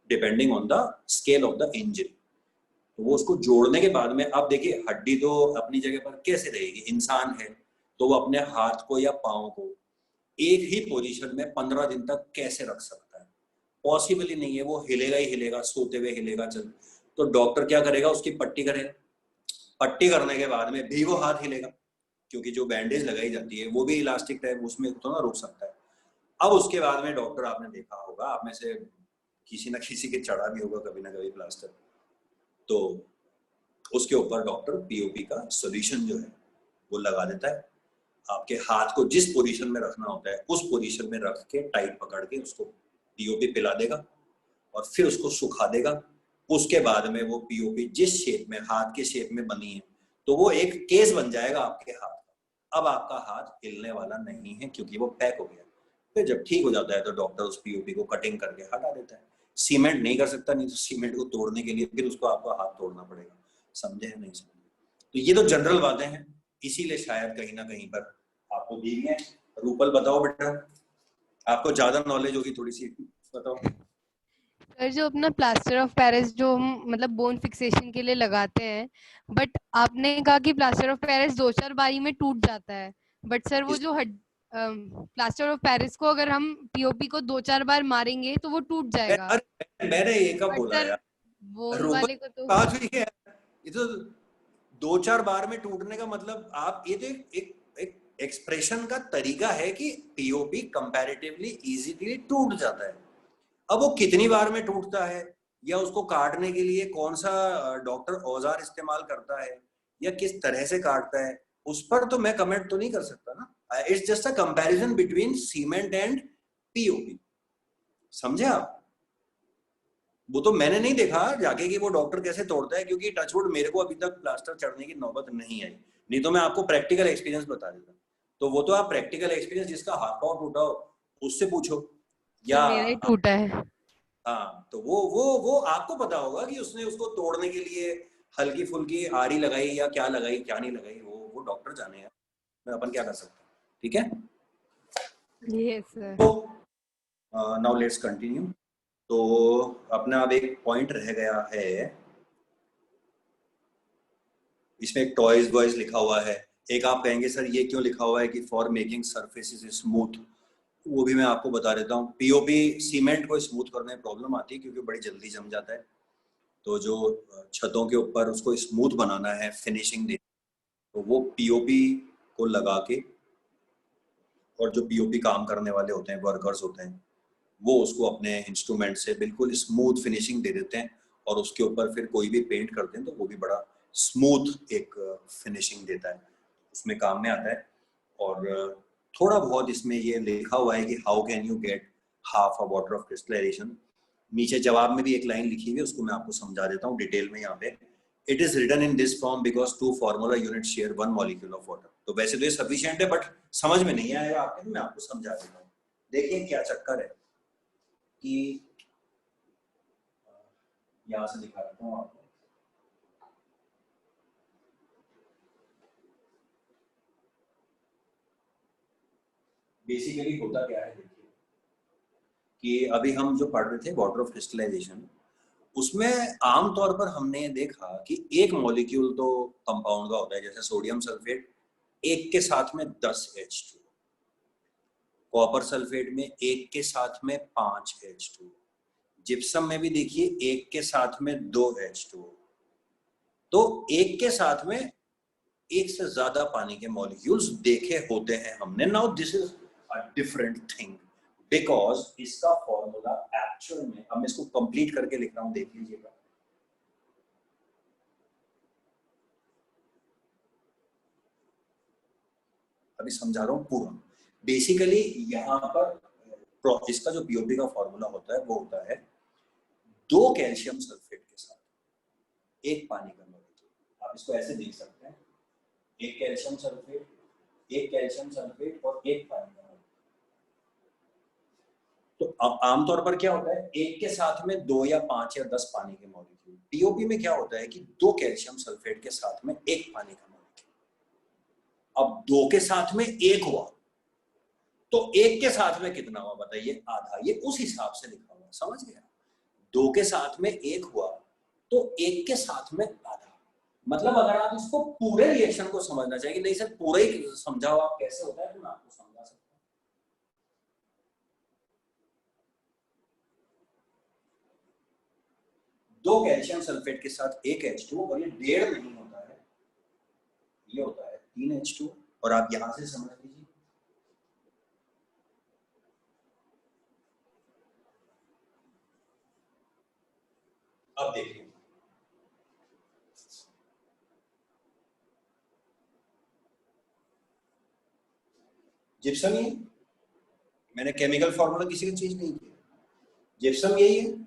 depending on the scale of the injury. तो वो उसको जोड़ने के बाद में, अब देखिए हड्डी तो अपनी जगह पर कैसे रहेगी, इंसान है तो वो अपने हाथ को या पाँव को एक ही पोजीशन में 15 दिन तक कैसे रख सकता है, पॉसिबल ही नहीं है, वो हिलेगा ही हिलेगा, सोते हुए हिलेगा चल। तो डॉक्टर क्या करेगा, उसकी पट्टी करेगा, पट्टी करने के बाद में भी वो हाथ हिलेगा, क्योंकि जो बैंडेज लगाई जाती है वो भी इलास्टिक टाइप उसमें तो ना रुक सकता है। अब उसके बाद में डॉक्टर, आपने देखा होगा, आप में से किसी ना किसी के चढ़ा भी होगा कभी ना कभी प्लास्टर, तो उसके ऊपर डॉक्टर पीओपी का सॉल्यूशन जो है वो लगा देता है। आपके हाथ को जिस पोजीशन में रखना होता है उस पोजीशन में रख के टाइट पकड़ के उसको पीओपी पिला देगा और फिर उसको सुखा देगा। उसके बाद में वो पीओपी जिस शेप में, हाथ के शेप में बनी है, तो वो एक केस बन जाएगा आपके हाथ का। अब आपका हाथ हिलने वाला नहीं है क्योंकि वो पैक हो गया। फिर जब ठीक हो जाता है तो डॉक्टर उस पीओपी को कटिंग करके हटा देता है। सीमेंट नहीं कर सकता, नहीं तो सीमेंट को तोड़ने के लिए फिर उसको आपको हाथ तोड़ना पड़ेगा। समझे या नहीं समझे? तो ये तो जनरल बातें हैं, इसीलिए शायद कहीं ना कहीं पर आपको दी है। रूपल बताओ बेटा, आपको ज्यादा नॉलेज होगी थोड़ी सी, बताओ। सर जो अपना प्लास्टर ऑफ पेरिस जो हम मतलब बोन फिक्सेशन के लिए लगाते हैं, बट आपने कहा कि प्लास्टर ऑफ पेरिस 2-4 बारी में टूट जाता है, बट सर वो जो प्लास्टर ऑफ पेरिस को अगर हम पीओपी को 2-4 बार मारेंगे तो वो टूट जाएगा, मैंने ये कब बट बोला सर यार? बोन रूपल वाले को तो बात हुई है, ये तो 2-4 बार में टूटने का मतलब, आप ये तो एक एक्सप्रेशन का तरीका है कि पीओपी कंपैरेटिवली इजीली टूट जाता है। अब वो कितनी बार में टूटता है या उसको काटने के लिए कौन सा डॉक्टर औजार इस्तेमाल करता है या किस तरह से काटता है, उस पर तो मैं कमेंट तो नहीं कर सकता ना। It's just a comparison between cement and POP. समझे आप? वो तो मैंने नहीं देखा जाके कि वो डॉक्टर कैसे तोड़ता है, क्योंकि टचवुड मेरे को अभी तक प्लास्टर चढ़ने की नौबत नहीं आई, नहीं तो मैं आपको प्रैक्टिकल एक्सपीरियंस बता देता। तो वो तो आप प्रैक्टिकल एक्सपीरियंस, जिसका हाथ पांव टूटा हो उससे पूछो, सर या मेरा ही टूटा है। हाँ, तो वो आपको पता होगा कि उसने उसको तोड़ने के लिए हल्की फुल्की आरी लगाई या क्या लगाई क्या नहीं लगाई, वो डॉक्टर जाने हैं, मैं अपन क्या कर सकते हैं। ठीक है, यस सर। तो नाउ लेट्स कंटिन्यू। तो अपना अब एक पॉइंट रह गया है, इसमें एक टॉयज बॉयज लिखा हुआ है। एक आप कहेंगे सर ये क्यों लिखा हुआ है कि फॉर मेकिंग सरफेसेस स्मूथ, वो भी मैं आपको बता देता हूँ। पीओपी सीमेंट को स्मूथ करने में प्रॉब्लम आती है क्योंकि बड़ी जल्दी जम जाता है, तो जो छतों के ऊपर उसको स्मूथ बनाना है, फिनिशिंग दे, तो वो पीओपी को लगा के, और जो पीओपी काम करने वाले होते हैं, वर्कर्स होते हैं, वो उसको अपने इंस्ट्रूमेंट से बिल्कुल स्मूथ फिनिशिंग दे देते हैं और उसके ऊपर फिर कोई भी पेंट करते हैं तो वो भी बड़ा स्मूथ एक फिनिशिंग देता है, उसमें काम में आता है। और थोड़ा बहुत इसमें ये लिखा हुआ है कि how can you get half a water of crystallization. नीचे जवाब में भी एक लाइन लिखी हुई है, उसको मैं आपको समझा देता हूँ डिटेल में यहाँ पे। It is written in this form because two formula unit share one molecule of water. तो वैसे तो ये सफिशिएंट है, बट समझ में नहीं आएगा आपके, तो मैं आपको समझा देता हूँ। देखिए क्या चक्कर है कि यहाँ से दिखा देता हूँ आपको। बेसिकली होता क्या है, देखिए कि अभी हम जो पढ़ रहे थे वाटर ऑफ क्रिस्टलाइजेशन, उसमें आमतौर पर हमने देखा कि एक मॉलिक्यूल तो कंपाउंड का होता है, जैसे सोडियम सल्फेट, एक के साथ में 10 H2, कॉपर सल्फेट में एक के साथ में 5 H2, जिप्सम में भी देखिए एक के साथ में 2 H2। तो एक के साथ में एक से ज्यादा पानी के मॉलिक्यूल्स देखे होते हैं हमने। Now this is a different thing because इसका फॉर्मूला एक्चुअल में, अब मैं इसको कंप्लीट करके लिख रहा हूं, देख लीजिएगा। अभी समझा रहा हूं पूरा। बेसिकली यहाँ पर इसका जो पीओपी का फॉर्मूला होता है वो होता है 2 कैल्शियम सल्फेट के साथ एक पानी का मॉलिक्यूल। आप इसको ऐसे देख सकते हैं, एक कैल्शियम सल्फेट, एक कैल्शियम सल्फेट और एक पानी का मॉलिक्यूल। तो आमतौर पर क्या होता है, एक के साथ में 2 या 5 या 10 पानी के मॉलिक्यूल। पीओपी में क्या होता है कि 2 कैल्शियम सल्फेट के साथ में एक पानी का मॉलिक्यूल। अब 2 के साथ में एक हुआ तो एक के साथ में कितना हुआ बताइए, आधा। ये उस हिसाब से लिखा हुआ, समझ गया? 2 के साथ में एक हुआ तो एक के साथ में आधा। मतलब अगर आप इसको पूरे रिएक्शन को समझना चाहिए, नहीं सर पूरा ही समझाओ आप कैसे होता है, तो मैं आपको समझा सकता हूँ। 2 कैल्शियम सल्फेट के साथ एक H2, और ये 1.5 नहीं होता है, ये होता है 3 H2 और आप यहां से समझ लीजिए। अब देखिए, जिप्सम ही है, मैंने केमिकल फॉर्मूला किसी का चेंज नहीं किया, जिप्सम यही है।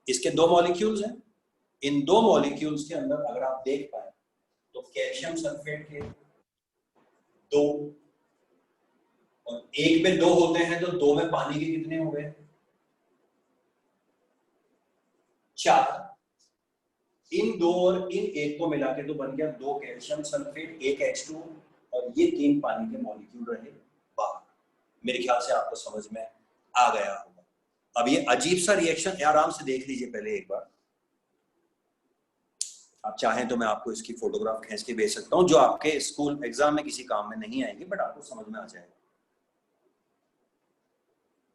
इसके दो मॉलिक्यूल्स हैं, इन दो मॉलिक्यूल्स के अंदर अगर आप देख पाए तो कैल्शियम सल्फेट के दो, और एक में दो होते हैं तो दो में पानी के कितने हो गए? 4। इन दो और इन एक को मिला के तो बन गया 2 कैल्शियम सल्फेट, 1 H2, और ये 3 पानी के मॉलिक्यूल रहे बाहर। मेरे ख्याल से आपको समझ में आ गया होगा। अब ये अजीब सा रिएक्शन आराम से देख लीजिए पहले एक बार, आप चाहें तो मैं आपको इसकी फोटोग्राफ खींच के भेज सकता हूं, जो आपके स्कूल एग्जाम में किसी काम में नहीं आएगी, बट आपको समझ में आ जाएगा।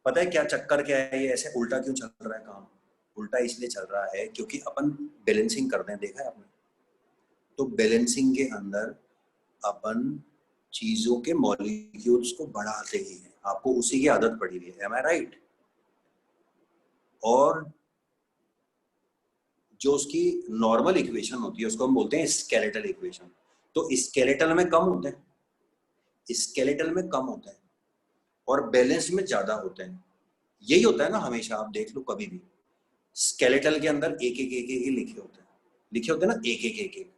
पता है क्या चक्कर क्या है, ये ऐसे उल्टा क्यों चल रहा है काम? उल्टा इसलिए चल रहा है क्योंकि अपन बैलेंसिंग करते हैं, देखा है आपने? तो बैलेंसिंग के अंदर अपन चीजों के मॉलिक्यूल्स को बढ़ाते ही हैं, आपको उसी की आदत पड़ी हुई है, एम आई राइट? और जो उसकी नॉर्मल इक्वेशन होती है उसको हम बोलते हैं स्केलेटल इक्वेशन। तो स्केलेटल में कम होते हैं, स्केलेटल में कम होते हैं और बैलेंस में ज्यादा होते हैं। यही होता है ना हमेशा, आप देख लो कभी भी स्केलेटल के अंदर एक एक एक एक लिखे होते हैं, लिखे होते हैं ना, एक एक एक एक।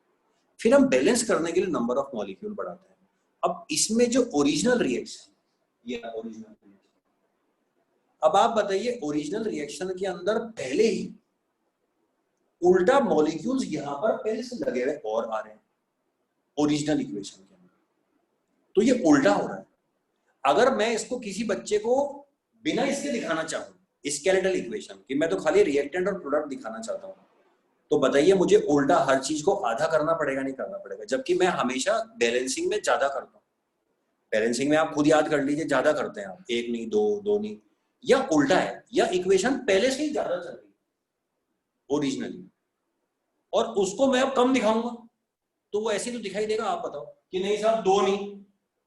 फिर हम बैलेंस करने के लिए नंबर ऑफ मॉलिक्यूल बढ़ाते हैं। अब इसमें जो ओरिजिनल रिएक्शन, ये ओरिजिनल रिएक्शन, अब आप बताइए ओरिजिनल रिएक्शन के अंदर पहले ही उल्टा मॉलिक्यूल्स यहां पर पहले से लगे हुए और आ रहे हैं ओरिजिनल इक्वेशन के अंदर, तो ये उल्टा हो रहा है। अगर मैं इसको किसी बच्चे को बिना इसके दिखाना चाहूं स्केलेटल इक्वेशन कि मैं तो खाली रिएक्टेंट और प्रोडक्ट दिखाना चाहता हूं, तो बताइए मुझे उल्टा हर चीज को आधा करना पड़ेगा, नहीं करना पड़ेगा? जबकि मैं हमेशा बैलेंसिंग में ज्यादा करता हूं। बैलेंसिंग में आप खुद याद कर लीजिए, ज्यादा करते हैं आप, 1 नहीं 2, 2 नहीं, या उल्टा है, या इक्वेशन पहले से ही ज्यादा चल रही है ओरिजिनली, और उसको मैं अब कम दिखाऊंगा तो वो ऐसे तो दिखाई देगा। आप बताओ कि नहीं साहब 2 नहीं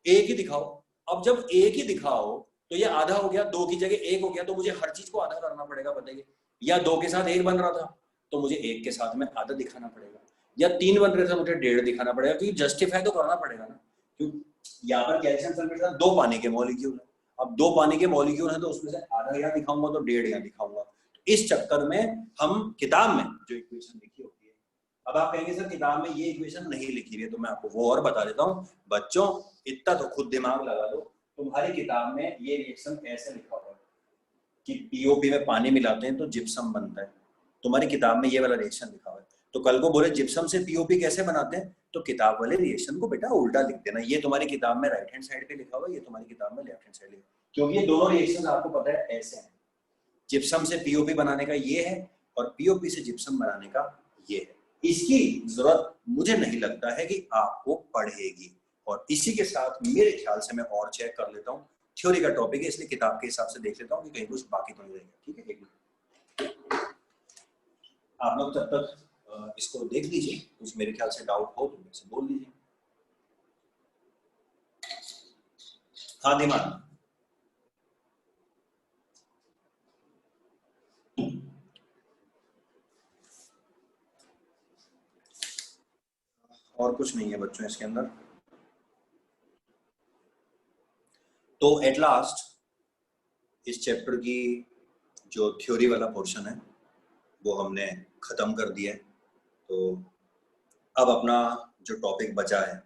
1 ही दिखाओ। अब जब 1 ही दिखाओ तो ये आधा हो गया, 2 की जगह 1 हो गया, तो मुझे हर चीज को आधा करना पड़ेगा, बताइए। या 2 के साथ 1 बन रहा था तो मुझे 1 के साथ में आधा दिखाना पड़ेगा, या 3 बन रहे थे मुझे 1.5 दिखाना पड़ेगा, क्योंकि जस्टिफाई तो करना पड़ेगा ना। क्योंकि यहाँ पर कैल्शियम सल्फेट का 2 पानी के मॉलिक्यूल है, अब 2 पानी के मॉलिक्यूल है तो उसमें से आधा यहाँ दिखाऊंगा तो 1.5 यहाँ दिखाऊंगा। इस चक्कर में हम किताब में जो इक्वेशन लिखी होती है, अब आप कहेंगे सर किताब में ये इक्वेशन नहीं लिखी हुई है, तो मैं आपको वो और बता देता हूँ। बच्चों इतना तो खुद दिमाग लगा दो, तुम्हारी किताब में ये रिएक्शन ऐसे लिखा हुआ है कि पीओपी में पानी मिलाते हैं तो जिप्सम बनता है, तुम्हारी किताब में ये वाला रिएक्शन लिखा हुआ है। तो कल को बोले जिप्सम से पीओपी कैसे बनाते हैं, तो किताब वाले रिएक्शन को बेटा उल्टा लिख देना, ये तुम्हारी किताब में राइट हैंड साइड पे लिखा हुआ है, ये तुम्हारी किताब में लेफ्ट हैंड साइड लिखा, क्योंकि ये दोनों रिएक्शन आपको पता है ऐसे हैं। जिप्सम से पीओपी बनाने का ये है और पीओपी से जिप्सम बनाने का ये है। इसकी जरूरत मुझे नहीं लगता है कि आपको पड़ेगी। और इसी के साथ मेरे ख्याल से मैं और चेक कर लेता हूँ, थ्योरी का टॉपिक है इसलिए किताब के हिसाब से देख लेता हूँ कि कहीं कुछ बाकी तो नहीं रहेगा। ठीक है, एक मिनट आप लोग तब तक इसको देख लीजिए, कुछ मेरे ख्याल से डाउट हो तो मेरे से बोल लीजिए। हाँ दिमाग और कुछ नहीं है बच्चों इसके अंदर। तो एट लास्ट इस चैप्टर की जो थ्योरी वाला पोर्शन है वो हमने खत्म कर दिया है। तो अब अपना जो टॉपिक बचा है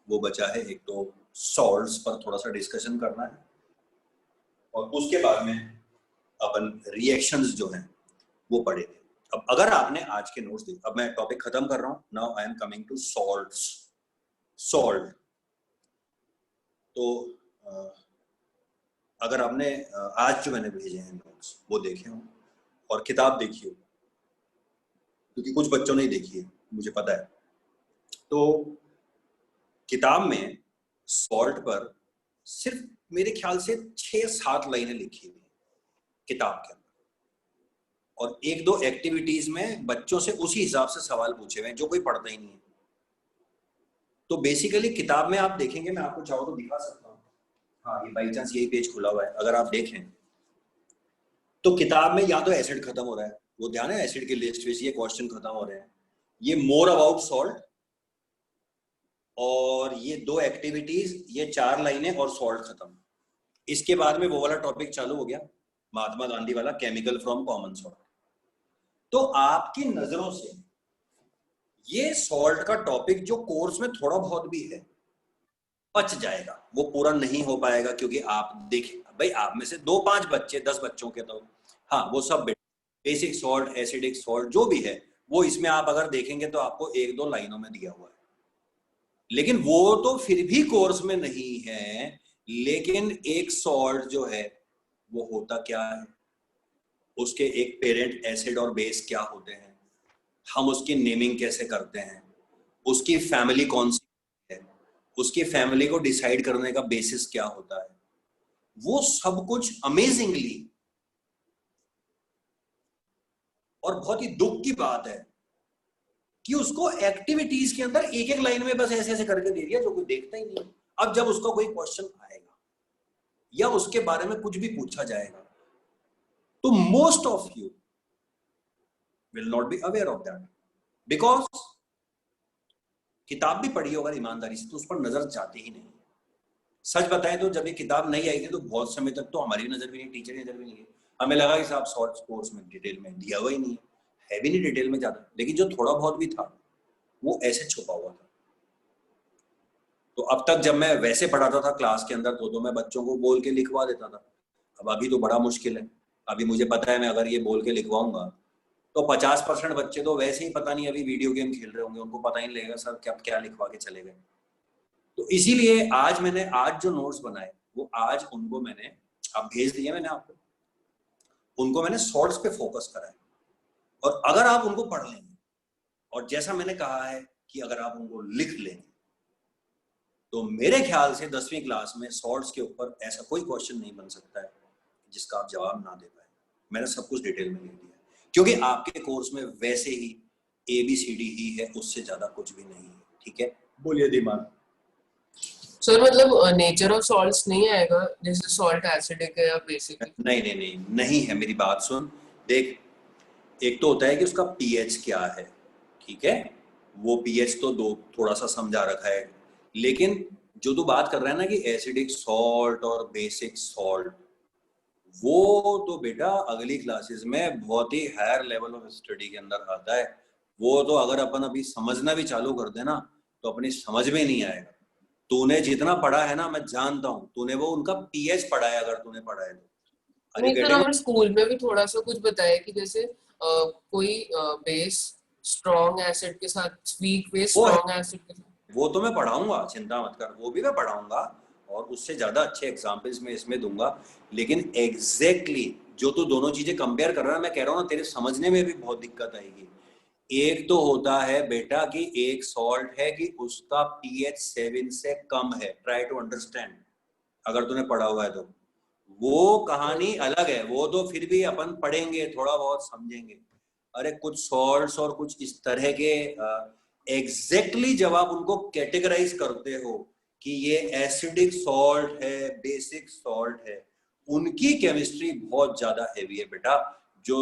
वो बचा है एक तो सॉल्ट्स पर थोड़ा सा डिस्कशन करना है, और उसके बाद में अपन रिएक्शंस जो हैं वो पढ़ेंगे। अब अगर आपने आज के नोट्स दिए, अब मैं टॉपिक खत्म कर रहा हूं, now I am coming to salts. Salt तो अगर आपने आज जो मैंने भेजे हैं नोट्स वो देखे हो और किताब देखी हो, क्योंकि कुछ बच्चों ने देखी है मुझे पता है, तो किताब में सॉल्ट पर सिर्फ मेरे ख्याल से 6-7 लाइनें लिखी हुई किताब के अंदर, और 1-2 एक्टिविटीज में बच्चों से उसी हिसाब से सवाल पूछे हुए हैं जो कोई पढ़ता ही नहीं है। तो बेसिकली किताब में आप देखेंगे, मैं आपको चाहो तो दिखा सकता हूँ, हाँ ये बाई चांस यही पेज खुला हुआ है, अगर आप देखें तो किताब में या तो एसिड खत्म हो रहा है, वो ध्यान है एसिड की लिस्ट में ये क्वेश्चन खत्म हो रहे हैं, ये मोर अबाउट सॉल्ट, और ये 2 एक्टिविटीज, ये 4 लाइनें और सॉल्ट खत्म। इसके बाद में वो वाला टॉपिक चालू हो गया महात्मा गांधी वाला, केमिकल फ्रॉम कॉमन सॉल्ट। तो आपकी नजरों से ये सॉल्ट का टॉपिक जो कोर्स में थोड़ा बहुत भी है बच जाएगा, वो पूरा नहीं हो पाएगा, क्योंकि आप देखें भाई आप में से 2-5 बच्चे 10 बच्चों के, तो हाँ वो सब बेसिक सॉल्ट, एसिडिक सॉल्ट जो भी है वो इसमें आप अगर देखेंगे तो आपको 1-2 लाइनों में दिया हुआ है, लेकिन वो तो फिर भी कोर्स में नहीं है। लेकिन एक सॉल्ट जो है वो होता क्या है, उसके एक पेरेंट एसिड और बेस क्या होते हैं, हम उसकी नेमिंग कैसे करते हैं, उसकी फैमिली कौन सी है, उसकी फैमिली को डिसाइड करने का बेसिस क्या होता है, वो सब कुछ अमेजिंगली, और बहुत ही दुख की बात है कि उसको एक्टिविटीज के अंदर एक एक लाइन में बस ऐसे ऐसे करके दे दिया जो कोई देखता ही नहीं। अब जब उसका कोई क्वेश्चन आएगा या उसके बारे में कुछ भी पूछा जाएगा तो most of you will not be aware of that, because किताब भी पढ़ी होगा ईमानदारी से तो उस पर नजर जाती ही नहीं। सच बताएं तो जब ये किताब नहीं आई थी तो बहुत समय तक तो हमारी नजर भी नहीं, टीचर की नजर भी नहीं है, हमें लगा कि साहब शॉर्ट कोर्स में डिटेल में दिया हुआ ही नहीं है भी नहीं डिटेल में ज्यादा, लेकिन जो थोड़ा बहुत भी था वो ऐसे छुपा हुआ था। तो अब तक जब मैं वैसे पढ़ाता था क्लास के अंदर तो मैं बच्चों को बोल के लिखवा देता था, अब अभी तो बड़ा मुश्किल है। अभी मुझे पता है मैं अगर ये बोल के लिखवाऊंगा तो 50% बच्चे तो वैसे ही पता नहीं अभी वीडियो गेम खेल रहे होंगे, उनको पता ही नहीं लगेगा सर क्या क्या लिखवा के चले गए। तो इसीलिए आज जो नोट्स बनाए वो आज उनको मैंने अब भेज दिए, मैंने आपको उनको मैंने शॉर्ट्स पे फोकस करा है, और अगर आप उनको पढ़ लेंगे और जैसा मैंने कहा है कि अगर आप उनको लिख लेंगे तो मेरे ख्याल से 10वीं क्लास में शॉर्ट्स के ऊपर ऐसा कोई क्वेश्चन नहीं बन सकता है जिसका आप जवाब ना दे पाए। मैंने सब कुछ डिटेल में लिख दिया क्योंकि आपके कोर्स में वैसे ही ABCD ही है, उससे ज्यादा कुछ भी नहीं है। ठीक है, बोलिए दीमान। सर मतलब नेचर ऑफ सॉल्ट्स नहीं आएगा जैसे सॉल्ट एसिडिक है या बेसिक? नहीं है, मेरी बात सुन, देख एक तो होता है कि उसका pH क्या है, ठीक है, वो pH तो दो थोड़ा सा समझा रखा है, लेकिन जो तू बात कर रहा है ना कि एसिडिक सॉल्ट और बेसिक सॉल्ट, वो तो बेटा अगली क्लासेस में बहुत ही हायर लेवल ऑफ स्टडी के अंदर आता है। वो तो अगर अपन अभी समझना भी चालू कर देना तो अपनी समझ में नहीं आएगा। तूने जितना पढ़ा है ना, मैं जानता हूँ तूने वो उनका pH पढ़ा है, अगर तूने पढ़ा है तो। नहीं सर, हमें स्कूल में भी थोड़ा सा कुछ बताया कि जैसे कोई बेस स्ट्रॉन्ग एसिड के साथ वीक बेस स्ट्रॉन्ग एसिड के साथ, वो तो मैं पढ़ाऊंगा, चिंता मत कर, वो भी मैं पढ़ाऊंगा और उससे ज्यादा अच्छे एग्जाम्पल्स में इसमें दूंगा। लेकिन एग्जैक्टली जो तू दोनों चीजें कंपेयर कर रहा है, मैं कह रहा हूँ ना तेरे समझने में भी बहुत दिक्कत आएगी। एक तो होता है बेटा कि एक सॉल्ट है कि उसका pH 7 से कम है, ट्राई टू अंडरस्टैंड, अगर तूने पढ़ा हुआ है तो वो कहानी अलग है, वो तो फिर भी अपन पढ़ेंगे थोड़ा बहुत समझेंगे। अरे कुछ सॉल्ट्स और कुछ इस तरह के एग्जैक्टली जब आप उनको कैटेगराइज करते हो कि ये एसिडिक सॉल्ट है, बेसिक सॉल्ट है, उनकी केमिस्ट्री बहुत ज्यादा हेवी है बेटा। जो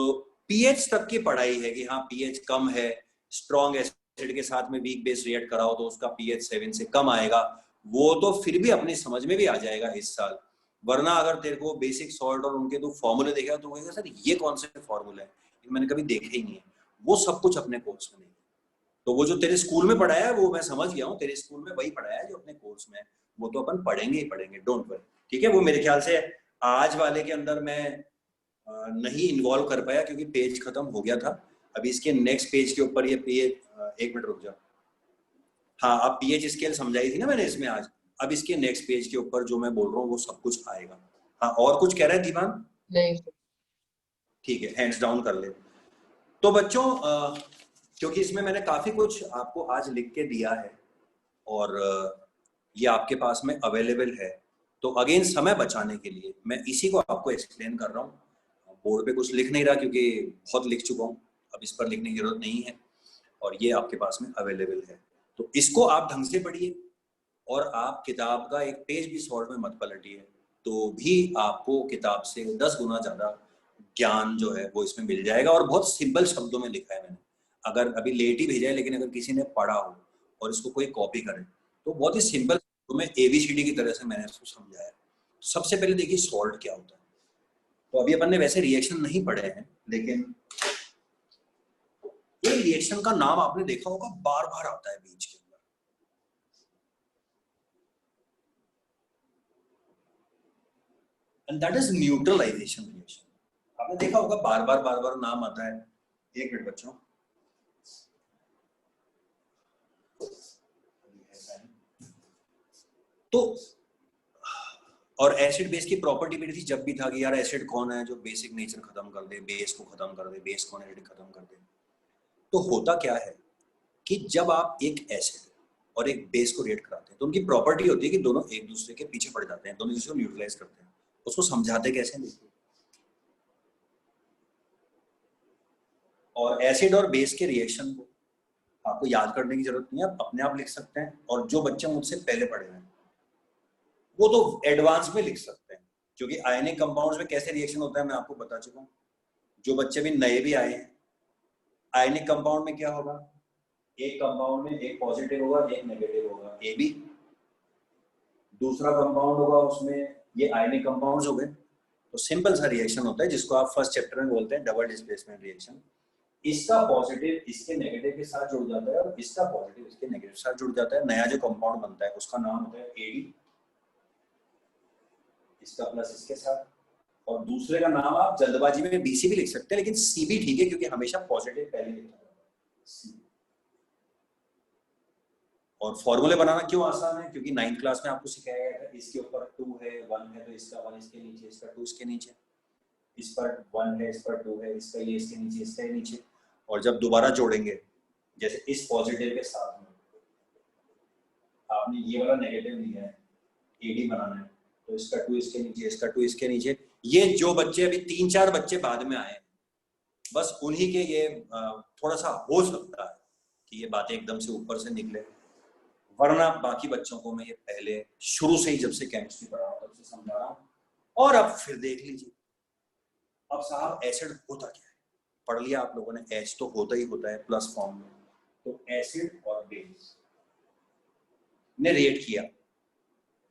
pH तक की पढ़ाई है कि हाँ pH कम है, स्ट्रॉन्ग एसिड के साथ में वीक बेस रिएक्ट कराओ तो उसका pH 7 से कम आएगा, वो तो फिर भी अपनी समझ में भी आ जाएगा इस साल। वरना अगर तेरे को बेसिक सॉल्ट और उनके तो फॉर्मूले देखेगा तो कहेगा सर ये कौन से फॉर्मूले हैं, मैंने कभी देखे ही नहीं है। वो सब कुछ अपने कोर्स में नहीं है। तो वो जो तेरे स्कूल में पढ़ाया है वो मैं समझ गया हूँ, तेरे स्कूल में वही पढ़ाया है जो अपने कोर्स में है, वो तो अपन पढ़ेंगे ही पढ़ेंगे, डोंट वरी। ठीक है, वो मेरे ख्याल से आज वाले के अंदर मैं नहीं इन्वॉल्व कर पाया क्योंकि पेज खत्म हो गया था। अभी इसके नेक्स्ट पेज के ऊपर ये पेज, एक मिनट रुक जा, हाँ अब pH स्केल समझाई थी ना मैंने इसमें आज, अब इसके नेक्स्ट पेज के ऊपर जो मैं बोल रहा हूँ वो सब कुछ आएगा। हाँ और कुछ कह रहा है दीवान? नहीं ठीक है, हैंड्स डाउन कर ले। तो बच्चों क्योंकि इसमें मैंने काफी कुछ आपको आज लिख के दिया है और ये आपके पास में अवेलेबल है, तो अगेन समय बचाने के लिए मैं इसी को आपको एक्सप्लेन कर रहा हूँ। बोर्ड पे कुछ लिख नहीं रहा क्योंकि बहुत लिख चुका हूँ, अब इस पर लिखने की जरूरत नहीं है और ये आपके पास में अवेलेबल है। तो इसको आप ढंग से पढ़िए और आप किताब का एक पेज भी शॉर्ट में मत पलटिए, तो भी आपको किताब से 10 गुना ज्यादा ज्ञान जो है वो इसमें मिल जाएगा। और बहुत सिंपल शब्दों में लिखा है मैंने, अगर अभी लेट ही भेजा है लेकिन अगर किसी ने पढ़ा हो और इसको कोई कॉपी करे तो बहुत ही सिंपल शब्दों में ABCD की तरह से मैंने इसको समझाया। सबसे पहले देखिए सॉल्ट क्या होता है। तो अभी अपन ने वैसे रिएक्शन नहीं पढ़े हैं, लेकिन एक रिएक्शन का नाम आपने देखा होगा बार बार आता है बीच के अंदर, and that is neutralisation reaction. आपने देखा होगा बार बार नाम आता है। एक मिनट बच्चों, तो और एसिड बेस की प्रॉपर्टी भी थी जब भी था कि यार एसिड कौन है जो बेसिक नेचर खत्म कर दे, बेस को खत्म कर दे, बेस कौन है एसिड खत्म कर दे। तो होता क्या है कि जब आप एक एसिड और एक बेस को रिएक्ट कराते हैं तो उनकी प्रॉपर्टी होती है कि दोनों एक दूसरे के पीछे पड़ जाते हैं, दोनों दूसरे को न्यूट्रलाइज करते हैं। उसको समझाते कैसे हैं देखिए। और एसिड और बेस के रिएक्शन को आपको याद करने की जरूरत नहीं है, आप अपने आप लिख सकते हैं। और जो बच्चे मुझसे पहले पढ़े हैं वो तो एडवांस में लिख सकते हैं, क्योंकि आयनिक कंपाउंड्स में कैसे रिएक्शन होता है मैं आपको बता चुका हूँ। जो बच्चे भी नए भी आए हैं, आयनिक कंपाउंड में क्या होगा, एक कंपाउंड में एक पॉजिटिव होगा एक नेगेटिव होगा, AB। दूसरा कंपाउंड होगा उसमें ये आयनिक कंपाउंड्स हो गए। तो सिंपल सा रिएक्शन होता है जिसको आप फर्स्ट चैप्टर में बोलते हैं डबल डिस्प्लेसमेंट रिएक्शन। इसका पॉजिटिव इसके नेगेटिव के साथ जुड़ जाता है और इसका पॉजिटिव इसके नेगेटिव के साथ जुड़ जाता है। नया जो कंपाउंड बनता है उसका नाम होता है AD, इसका प्लस इसके साथ। और दूसरे का नाम आप जल्दबाजी में BC भी लिख सकते हैं, लेकिन CB ठीक है क्योंकि हमेशा पॉजिटिव पहले लिखा जाता है। और फॉर्मूले बनाना क्यों आसान है, क्योंकि 9th क्लास में आपको सिखाया गया था इसके ऊपर 2 है 1 है तो इसका 1 इसके नीचे, इसका 2 इसके नीचे, इस पर 1 है इस पर 2 है, इसका ये इसके नीचे इसका ये नीचे। और जब दोबारा जोड़ेंगे जैसे इस पॉजिटिव के साथ में आपने ये वाला नेगेटिव लिया है, AD बनाना है, तो इसका 2 इसके नीचे, इसका 2 इसके नीचे। ये जो बच्चे अभी 3-4 बच्चे बाद में आए बस उन्हीं के ये थोड़ा सा हो सकता है कि ये बातें एकदम से ऊपर से निकले, वरना बाकी बच्चों को मैं ये पहले शुरू से ही जब से केमिस्ट्री पढ़ा हूं तब से समझा रहा हूं। और अब फिर देख लीजिए, अब साहब एसिड होता क्या है, पढ़ लिया आप लोगों ने, H तो होता ही होता है प्लस फॉर्म में। तो एसिड और बेस ने रिएक्ट किया।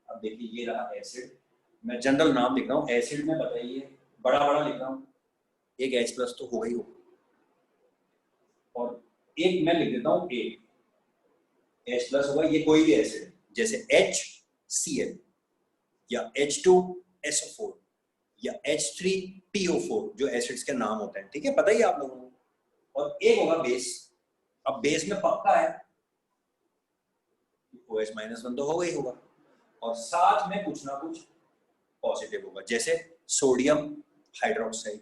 अब देखिए ये रहा एसिड, मैं जनरल नाम लिख रहा हूँ एसिड में, बताइए बड़ा बड़ा लिख रहा हूँ, एक H प्लस तो होगा ही होगा, और एक मैं लिख देता हूँ H प्लस होगा। ये कोई भी एसिड जैसे HCl या H2SO4 या H3PO4 जो एसिड्स के नाम होते हैं, ठीक है, पता ही आप लोगों को। और एक होगा बेस। अब बेस में पक्का है OH-1 तो होगा ही होगा, और साथ में कुछ ना कुछ पॉजिटिव होगा, जैसे sodium hydroxide,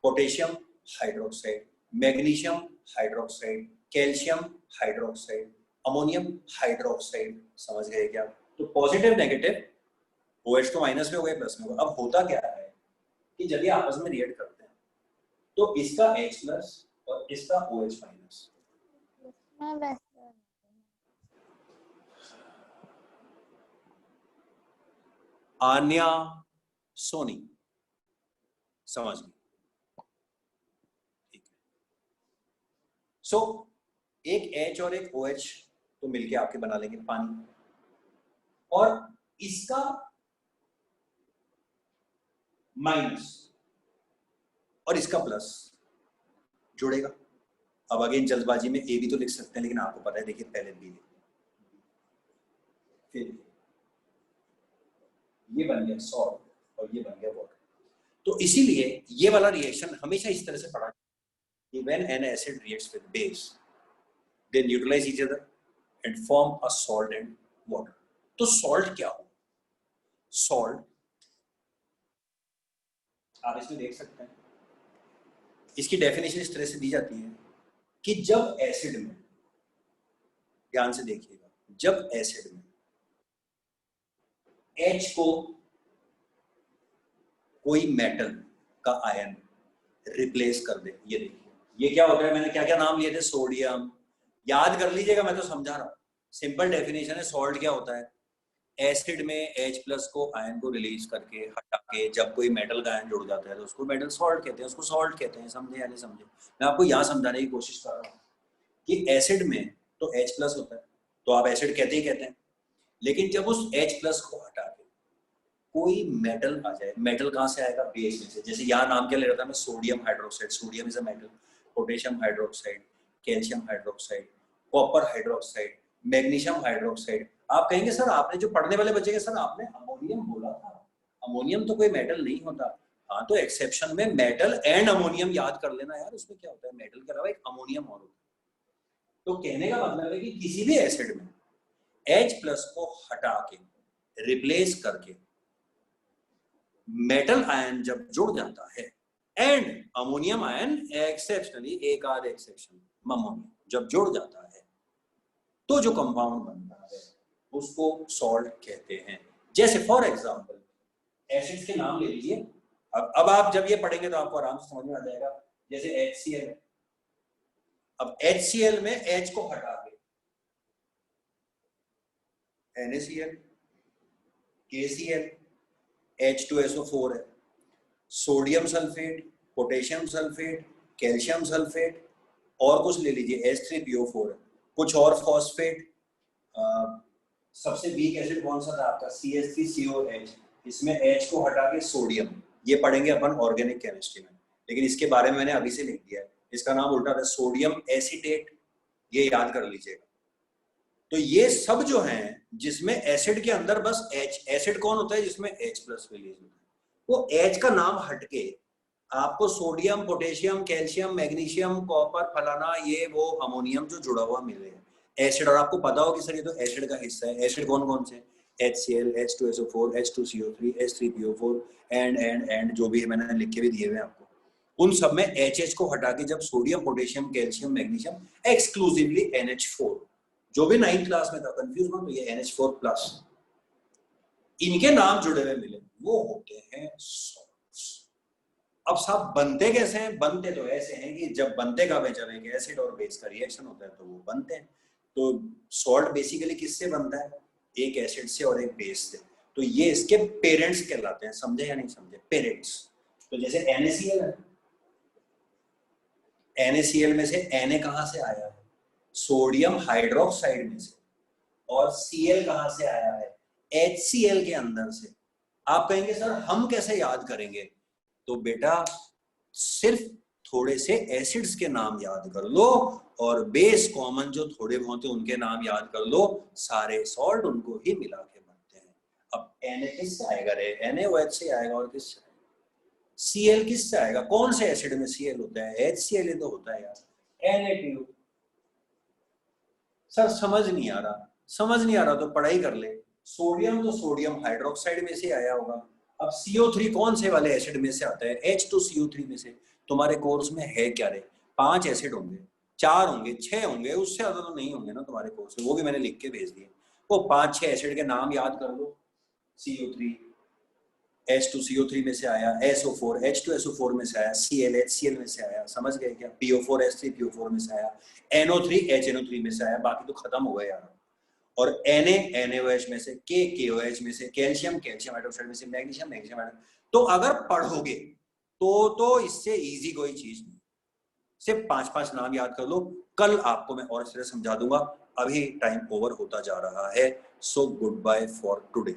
potassium hydroxide, magnesium hydroxide, calcium hydroxide, ammonium hydroxide. समझ गए क्या? तो पॉजिटिव नेगेटिव OH तो माइनस में हो गए प्लस में होगा। अब होता क्या है कि जब ये आपस में रिएक्ट करते हैं तो इसका H प्लस और इसका OH माइनस, आन्या सोनी समझ गई, ठीक है। सो एक H और एक OH तो मिलके आपके बना लेंगे पानी, और इसका माइनस और इसका प्लस जुड़ेगा। अब अगेन जल्दबाजी में A भी तो लिख सकते हैं, लेकिन आपको पता है, देखिए पहले B लिख, फिर ये बन गया सॉल्ट और ये बन गया वाटर। तो इसीलिए ये वाला रिएक्शन हमेशा इस तरह से पढ़ा कि when an acid reacts with base they neutralize each other and form a salt and water। तो सॉल्ट क्या हो? सॉल्ट आप इसमें देख सकते हैं, इसकी डेफिनेशन इस तरह से दी जाती है कि जब एसिड में, ध्यान से देखिएगा, जब एसिड में H को कोई मेटल का आयन रिप्लेस कर दे, ये देखिए ये क्या होता है, मैंने क्या क्या नाम लिए थे, सोडियम, याद कर लीजिएगा, मैं तो समझा रहा हूं, सिंपल डेफिनेशन है सॉल्ट क्या होता है, एसिड में H+ को आयन को रिलीज करके हटा के जब कोई मेटल का आयन जुड़ जाता है तो उसको मेटल सॉल्ट कहते हैं, उसको सॉल्ट कहते हैं। समझे या नहीं समझे? मैं आपको यहाँ समझाने की कोशिश कर रहा हूँ कि एसिड में तो H+ होता है तो आप एसिड कहते ही कहते हैं, लेकिन जब उस H+ को हटा के कोई मेटल आ जाए, मेटल कहाँ से आएगा, बेस में से। जैसे यहाँ नाम क्या ले रहा था मैं, sodium hydroxide, sodium is a metal, potassium hydroxide, calcium hydroxide, copper hydroxide, magnesium hydroxide. आप कहेंगे सर आपने जो पढ़ने वाले बच्चे के सर आपने अमोनियम बोला था, अमोनियम तो कोई मेटल नहीं होता। हाँ तो एक्सेप्शन में मेटल एंड अमोनियम याद कर लेना यार, उसमें क्या होता है, मेटल के अलावा एक अमोनियम और होता है। तो कहने का मतलब है कि किसी भी एसिड में H+ को हटा के रिप्लेस करके मेटल आयन जब जुड़ जाता है एंड अमोनियम आयन एक्सेप्शनली, एक आध एक्सेप्शन अमोनियम जब जुड़ जाता है तो जो कंपाउंड बनता है उसको सॉल्ट कहते हैं। जैसे फॉर एग्जांपल एसिड्स के नाम ले लीजिए। अब आप जब ये पढ़ेंगे तो आपको आराम से समझ में आ जाएगा। जैसे HCl, अब HCl में H को हटा के NaCl, KCl, H2SO4 है, sodium sulphate, potassium sulphate, calcium sulphate, और कुछ ले लीजिए H3PO4 है, कुछ और फॉस्फेट। सबसे वीक एसिड कौन सा था आपका, CH3COH, इसमें H को हटा के सोडियम। ये पढ़ेंगे अपन ऑर्गेनिक केमिस्ट्री में, लेकिन इसके बारे में मैंने अभी से लिख दिया है, इसका नाम उल्टा था सोडियम एसीटेट, ये याद कर लीजिएगा। तो ये सब जो हैं जिसमें एसिड के अंदर बस H, एसिड कौन होता है जिसमें H+ रिलीज होता है, वो H का नाम हटके आपको sodium, potassium, calcium, magnesium, copper, फलाना ये वो अमोनियम जो जुड़ा हुआ मिले एसिड। और आपको पता हो कि सर ये तो एसिड का हिस्सा है। एसिड कौन कौन से, HCl, H2SO4, H2CO3, H3PO4 and जो भी है मैंने लिख के भी दिए हुए हैं आपको। उन सब में HH को हटा के जब sodium, potassium, calcium, magnesium, exclusively NH4, जो भी 9th क्लास में था कंफ्यूज मत, तो ये NH4+, इनके नाम जुड़े हुए मिले वो होते हैं सॉल्ट्स। अब साहब बनते कैसे हैं, बनते तो ऐसे हैं कि जब बनते का जब एक एसिड और बेस का रिएक्शन होता है तो वो बनते हैं। तो सॉल्ट बेसिकली किससे बनता है, एक एसिड से और एक बेस से। तो ये इसके पेरेंट्स कहलाते हैं। समझे या नहीं समझे, पेरेंट्स। तो जैसे NaCl है, NaCl में से Na कहां से आया है, सोडियम हाइड्रोक्साइड में से, और Cl कहां से आया है, HCl के अंदर से। आप कहेंगे सर हम कैसे याद करेंगे, तो बेटा सिर्फ थोड़े से एसिड्स के नाम याद कर लो और बेस कॉमन जो थोड़े बहुत हैं उनके नाम याद कर लो, सारे सॉल्ट उनको ही मिला के बनते हैं। अब Na किससे आएगा रे, NaOH से आएगा, और किससे, Cl किससे आएगा, कौन से एसिड में Cl होता है, HCl ही तो होता है यार, Na2। सर समझ नहीं आ रहा, समझ नहीं आ रहा तो पढ़ाई कर ले। सोडियम तो सोडियम हाइड्रोक्साइड में से आया होगा। अब CO3 कौन से वाले एसिड में से आता है, H2CO3 में से। तुम्हारे कोर्स में है क्या रे, 5 एसिड होंगे, 4 होंगे, 6 होंगे, उससे ज्यादा तो नहीं होंगे ना तुम्हारे कोर्स में, वो भी मैंने लिख के भेज दिए। वो 5-6 एसिड के नाम याद कर लो। CO3, H2CO3 में से आया, SO4, H2SO4 में से आया, Cl, HCl में से आया, समझ गए क्या, PO4, H3PO4 में से आया, NO3, HNO3 में से आया, बाकी तो खत्म हो गए यार। और Na, NaOH में से, K, KOH में से, कैल्शियम, कैल्शियम हाइड्रोक्साइड में से, मैग्नीशियम, मैग्नीशियम हाइड्रोक्साइड। तो अगर पढ़ोगे तो इससे इजी कोई चीज नहीं, सिर्फ 5-5 नाम याद कर लो। कल आपको मैं और इस तरह समझा दूंगा। अभी टाइम ओवर होता जा रहा है, so good bye for today.